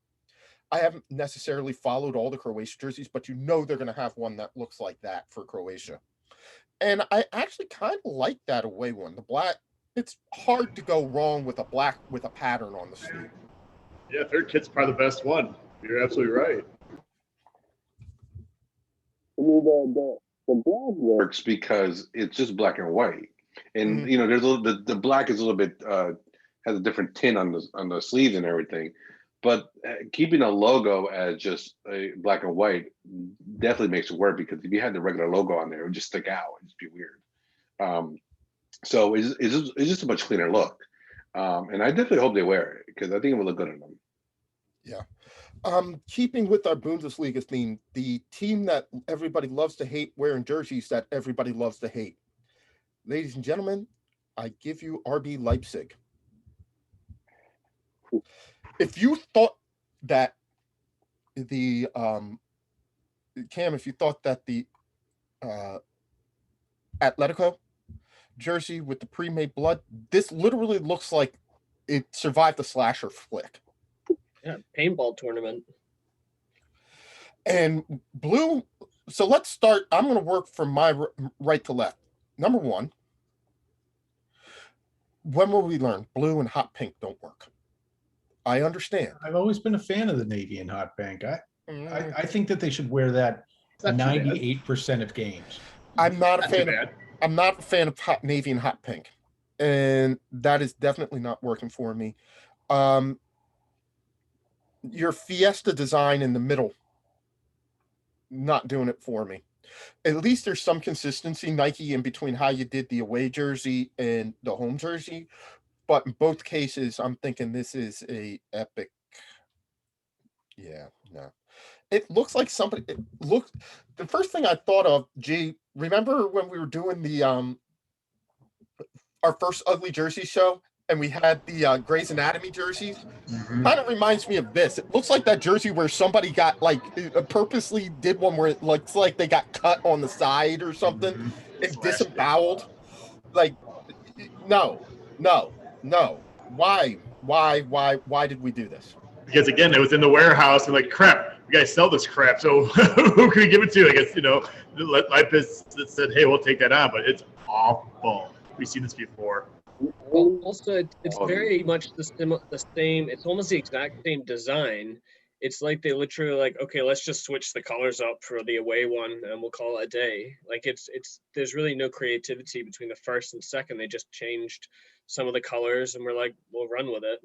I haven't necessarily followed all the Croatia jerseys, but they're going to have one that looks like that for Croatia. And I actually kind of like that away one. The black, it's hard to go wrong with a black with a pattern on the sleeve. Yeah, third kit's probably the best one. You're absolutely right. The black works because it's just black and white, and there's the black is a little bit has a different tint on the sleeves and everything, but keeping a logo as just a black and white definitely makes it work, because if you had the regular logo on there, it would just stick out and just be weird. So it's just a much cleaner look, and I definitely hope they wear it because I think it will look good on them. Yeah. Keeping with our Bundesliga theme, the team that everybody loves to hate wearing jerseys that everybody loves to hate. Ladies and gentlemen, I give you RB Leipzig. If you thought that the Cam, if you thought that the Atletico jersey with the pre-made blood, this literally looks like it survived the slasher flick. Yeah, paintball tournament. And blue, so let's start. I'm going to work from my right to left. Number one, when will we learn blue and hot pink don't work? I understand. I've always been a fan of the navy and hot pink. I think that they should wear that 98% of games. I'm not a fan. I'm not a fan of hot navy and hot pink, and that is definitely not working for me. Your Fiesta design in the middle, not doing it for me. At least there's some consistency, Nike, in between how you did the away jersey and the home jersey. But in both cases, I'm thinking this is a epic. Yeah, no. It looks like somebody. The first thing I thought of, remember when we were doing the our first ugly jersey show? And we had the Grey's Anatomy jerseys. Kind of reminds me of this. It looks like that jersey where somebody got purposely did one where it looks like they got cut on the side or something and disemboweled. Like, no. Why did we do this? Because again, it was in the warehouse and like, crap, we gotta sell this crap. So who can we give it to? I guess, Leipzig said, hey, we'll take that on, but it's awful. We've seen this before. Also, it's very much the same. It's almost the exact same design. it's like they literally like, okay, let's just switch the colors up for the away one and we'll call it a day. Like it's there's really no creativity between the first and second. They just changed some of the colors and we're like, we'll run with it.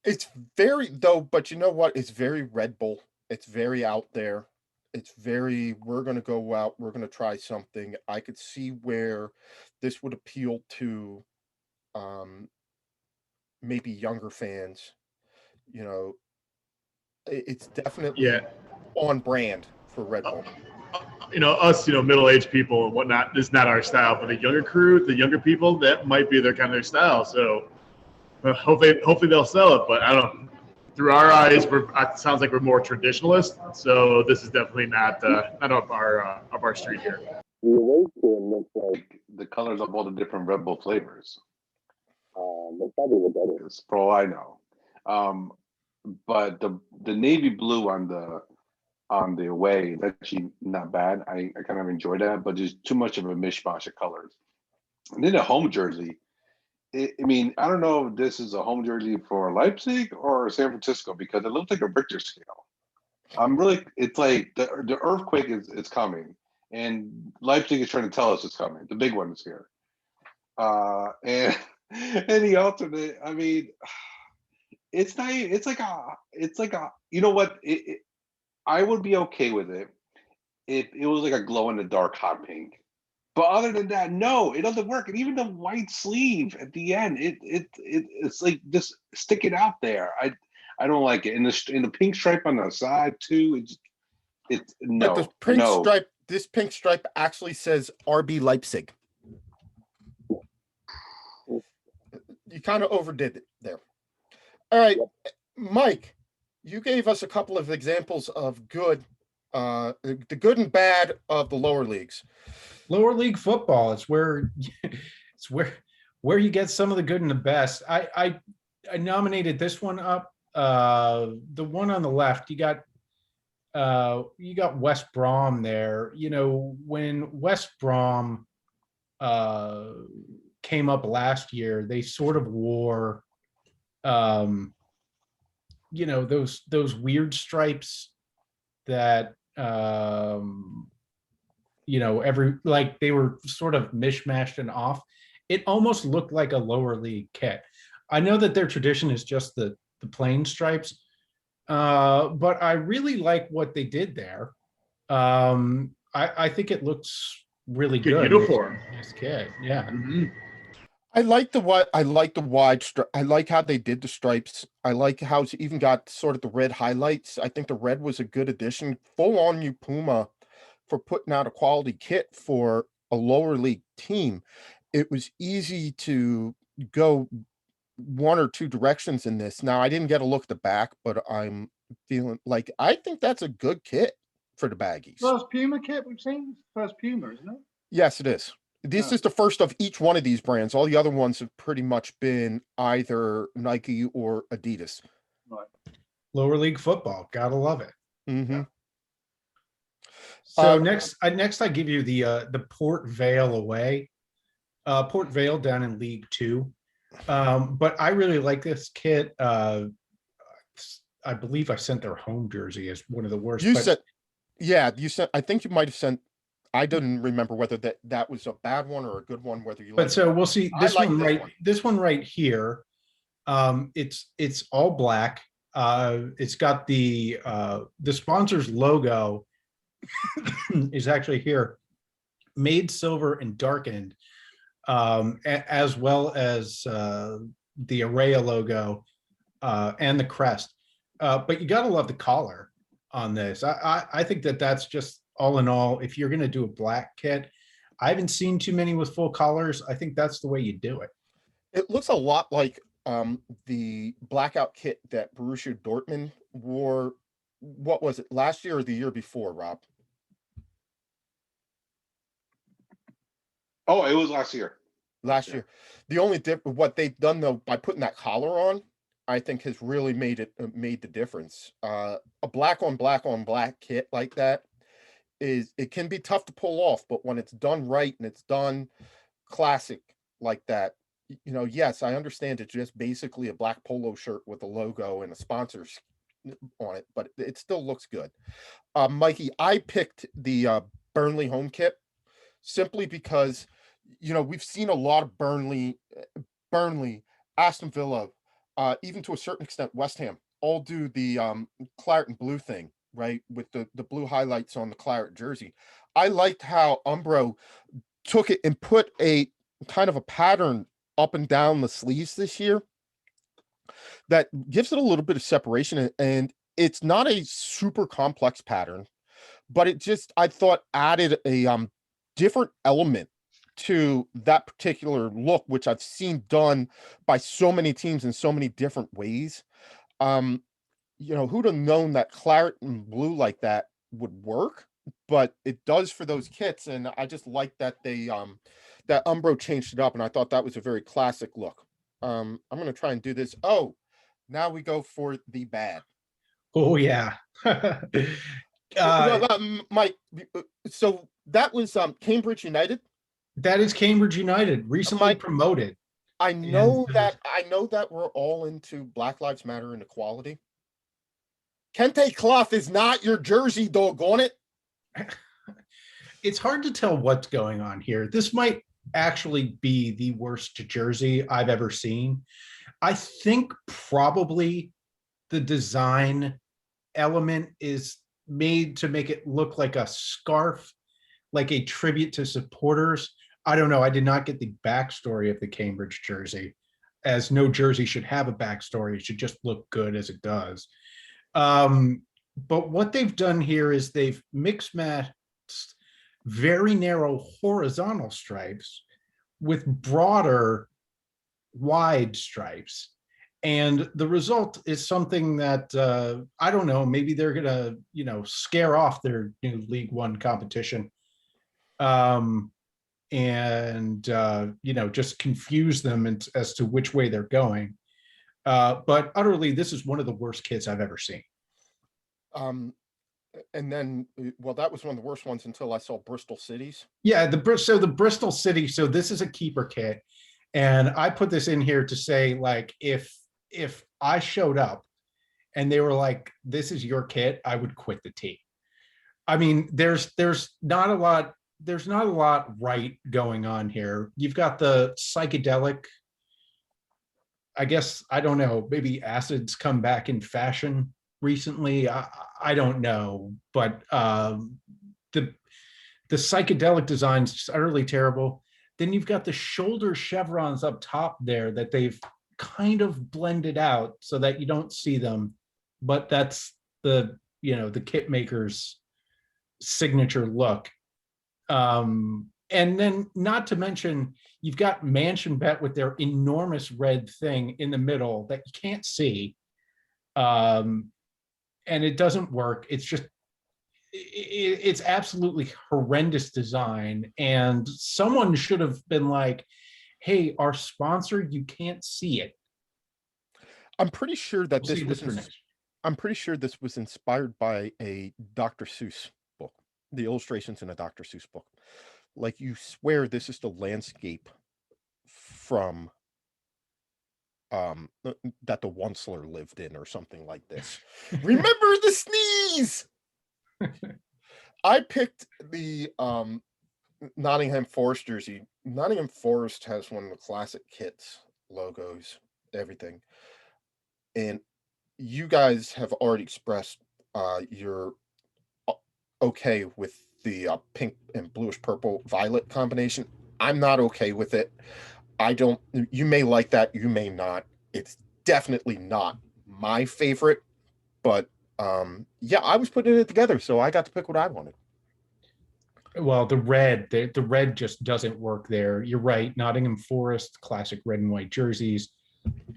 It's very though, but you know what? It's very Red Bull. It's very out there. It's very, we're going to go out, we're going to try something. I could see where this would appeal to maybe younger fans. You know, it's definitely Yeah. on brand for Red Bull. Us, middle-aged people and whatnot, this is not our style. But the younger crew, the younger people, that might be their kind of their style. So hopefully they'll sell it. But I don't. Through our eyes, it sounds like we're more traditionalist. So this is definitely not up our street here. The away team looks like the colors of all the different Red Bull flavors. That's probably what that is, for all I know. But the navy blue on the away is actually not bad. I kind of enjoy that, but there's too much of a mishmash of colors. And then the home jersey. I mean, I don't know if this is a home jersey for Leipzig or San Francisco because it looks like a Richter scale. It's like the earthquake is coming, and Leipzig is trying to tell us it's coming. The big one is here. And the alternate, I mean, it's not. It's like a. You know what? I would be okay with it if it was like a glow in the dark hot pink. But other than that, no, it doesn't work. And even the white sleeve at the end, it's like just stick it out there. I don't like it. And the pink stripe on the side too. It's no. But this pink stripe actually says RB Leipzig. You kind of overdid it there. All right, Mike, you gave us a couple of examples of the good and bad of the lower leagues. Lower league football. It's where you get some of the good and the best. I nominated this one up. The one on the left, you got West Brom there. When West Brom came up last year, they sort of wore those weird stripes that they were sort of mishmashed and off. It almost looked like a lower league kit. I know that their tradition is just the plain stripes, but I really like what they did there. I think it looks really good. Uniform. Nice kit, yeah. Mm-hmm. I like the wide stripe. I like how they did the stripes. I like how it's even got sort of the red highlights. I think the red was a good addition. Full on you, Puma, for putting out a quality kit for a lower league team. It was easy to go one or two directions in this. Now, I didn't get a look at the back, but I'm feeling like I think that's a good kit for the Baggies. First Puma kit we've seen? First Puma, isn't it? Yes, it is. This is the first of each one of these brands. All the other ones have pretty much been either Nike or Adidas. Right. Lower league football. Gotta love it. Mm-hmm. So next I give you the Port Vale away. Port Vale down in League 2. But I really like this kit. I believe I sent their home jersey as one of the worst. You sent. I think you might have sent. I didn't remember whether that was a bad one or a good one. Whether you. But so we'll see this one. This one right here. It's all black. It's got the sponsor's logo is actually here, made silver and darkened, as well as the Araya logo and the crest. But you gotta love the collar on this. I think that's just all in all. If you're gonna do a black kit, I haven't seen too many with full collars. I think that's the way you do it. It looks a lot like the blackout kit that Borussia Dortmund wore. What was it, last year or the year before, Rob? Oh, it was last year. Last year. The only what they've done though by putting that collar on, I think has really made the difference. A black on black kit like that it can be tough to pull off, but when it's done right and it's done classic like that, yes, I understand it's just basically a black polo shirt with a logo and a sponsor's on it, but it still looks good. Mikey, I picked the Burnley home kit simply because, we've seen a lot of Burnley, Aston Villa, even to a certain extent, West Ham, all do the claret and blue thing, right? With the blue highlights on the claret jersey. I liked how Umbro took it and put a kind of a pattern up and down the sleeves this year that gives it a little bit of separation, and it's not a super complex pattern, but it just, I thought, added a different element to that particular look, which I've seen done by so many teams in so many different ways. Who'd have known that claret and blue like that would work, but it does for those kits. And I just like that that Umbro changed it up, and I thought that was a very classic look. I'm going to try and do this. Oh, now we go for the bad. Oh yeah. Mike, so that was Cambridge United. That is Cambridge United, recently promoted. I know that we're all into Black Lives Matter and equality. Kente Clough is not your jersey, doggone it. It's hard to tell what's going on here. This might actually be the worst jersey I've ever seen. I think probably the design element is made to make it look like a scarf, like a tribute to supporters. I don't know. I did not get the backstory of the Cambridge jersey, as no jersey should have a backstory. It should just look good as it does. But what they've done here is they've mixed matched very narrow horizontal stripes with broader wide stripes. And the result is something that, I don't know, maybe they're going to, scare off their new League One competition. Just confuse them as to which way they're going. But utterly, this is one of the worst kits I've ever seen. And then, that was one of the worst ones until I saw Bristol City's. Yeah, the Bristol City. So this is a keeper kit, and I put this in here to say, like, if I showed up and they were like, "This is your kit," I would quit the team. I mean, there's not a lot. There's not a lot right going on here. You've got the psychedelic. I guess, I don't know, maybe acids come back in fashion recently. I don't know, but the psychedelic design's just utterly terrible. Then you've got the shoulder chevrons up top there that they've kind of blended out so that you don't see them, but that's the kit maker's signature look. And then, not to mention, you've got Mansion Bet with their enormous red thing in the middle that you can't see. And it doesn't work. It's just, it's absolutely horrendous design. And someone should have been like, "Hey, our sponsor, you can't see it." I'm pretty sure that I'm pretty sure this was inspired by a Dr. Seuss book, the illustrations in a Dr. Seuss book. Like, you swear this is the landscape from that the Onceler lived in or something like this. Remember the sneeze. I picked the Nottingham Forest jersey. Nottingham Forest has one of the classic kits, logos, everything. And you guys have already expressed you're okay with the pink and bluish purple violet combination. I'm not okay with it. You may like that, you may not. It's definitely not my favorite, but I was putting it together, so I got to pick what I wanted. Well, the red just doesn't work there. You're right. Nottingham Forest, classic red and white jerseys.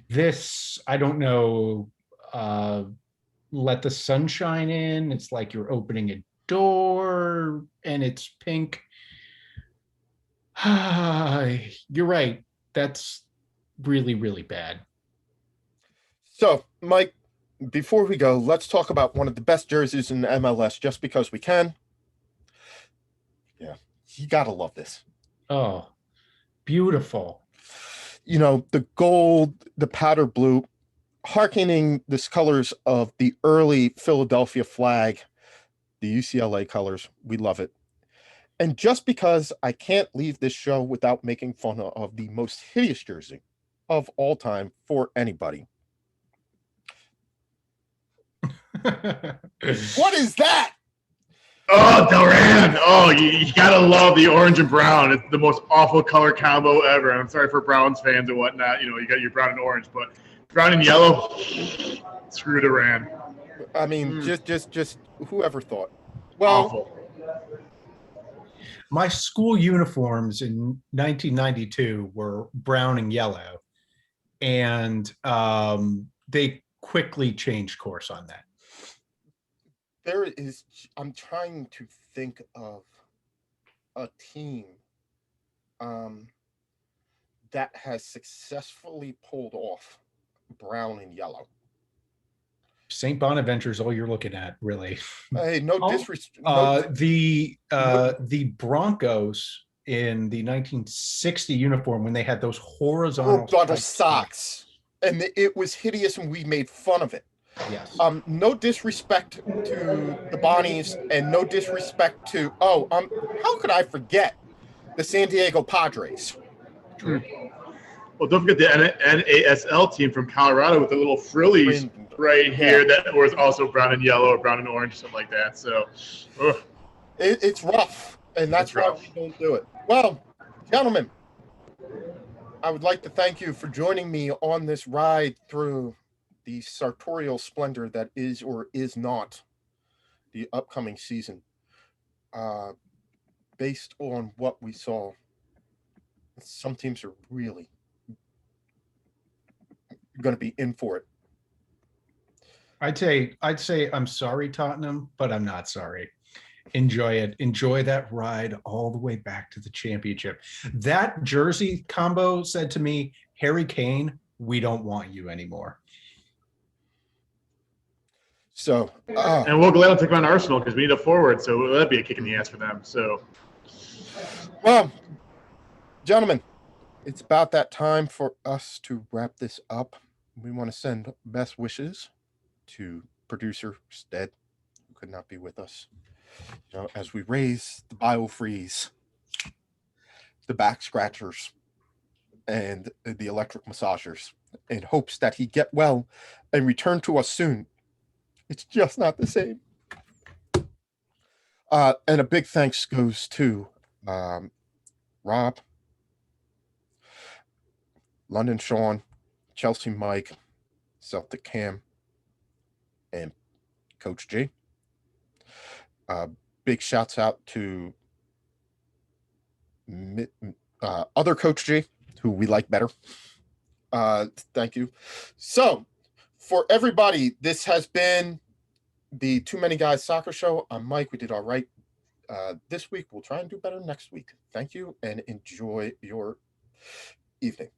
This, I don't know, Let the Sunshine In. It's like you're opening a door and it's pink. You're right. That's really, really bad. So, Mike, before we go, let's talk about one of the best jerseys in the MLS, just because we can. Yeah, you gotta love this. Oh, beautiful. The gold, the powder blue. hearkening the colors of the early Philadelphia flag, the UCLA colors. We love it. And just because I can't leave this show without making fun of the most hideous jersey of all time for anybody. What is that? Oh, Delran. Oh, you gotta love the orange and brown. It's the most awful color combo ever. I'm sorry for Browns fans and whatnot. You got your brown and orange, but brown and yellow, screw Duran. I mean, just whoever thought. Well, Awful. My school uniforms in 1992 were brown and yellow, and they quickly changed course on that. I'm trying to think of a team that has successfully pulled off brown and yellow. St. Bonaventure's all you're looking at, really. Hey, disrespect. The Broncos in the 1960 uniform, when they had those horizontal socks, and it was hideous, and we made fun of it. Yes. No disrespect to the Bonnies, and no disrespect to how could I forget the San Diego Padres? True. Well, don't forget the NASL team from Colorado with the little frillies right here that was also brown and yellow or brown and orange, something like that. So it's rough, and that's why we don't do it. Well, gentlemen, I would like to thank you for joining me on this ride through the sartorial splendor that is or is not the upcoming season. Based on what we saw, some teams are really going to be in for it. I'd say I'm sorry, Tottenham, but I'm not sorry. Enjoy it. Enjoy that ride all the way back to the championship. That jersey combo said to me, Harry Kane, we don't want you anymore. So, and we'll gladly take on Arsenal because we need a forward, so that'd be a kick in the ass for them. So, well, gentlemen, it's about that time for us to wrap this up. We want to send best wishes to producer Stead, who could not be with us, as we raise the biofreeze, the back scratchers, and the electric massagers, in hopes that he get well and return to us soon. It's just not the same. And a big thanks goes to Rob, London Sean, Chelsea Mike, Celtic Cam, and Coach G. Big shouts out to other Coach G, who we like better. Thank you. So, for everybody, this has been the Too Many Guys Soccer Show. I'm Mike. We did all right this week. We'll try and do better next week. Thank you, and enjoy your evening.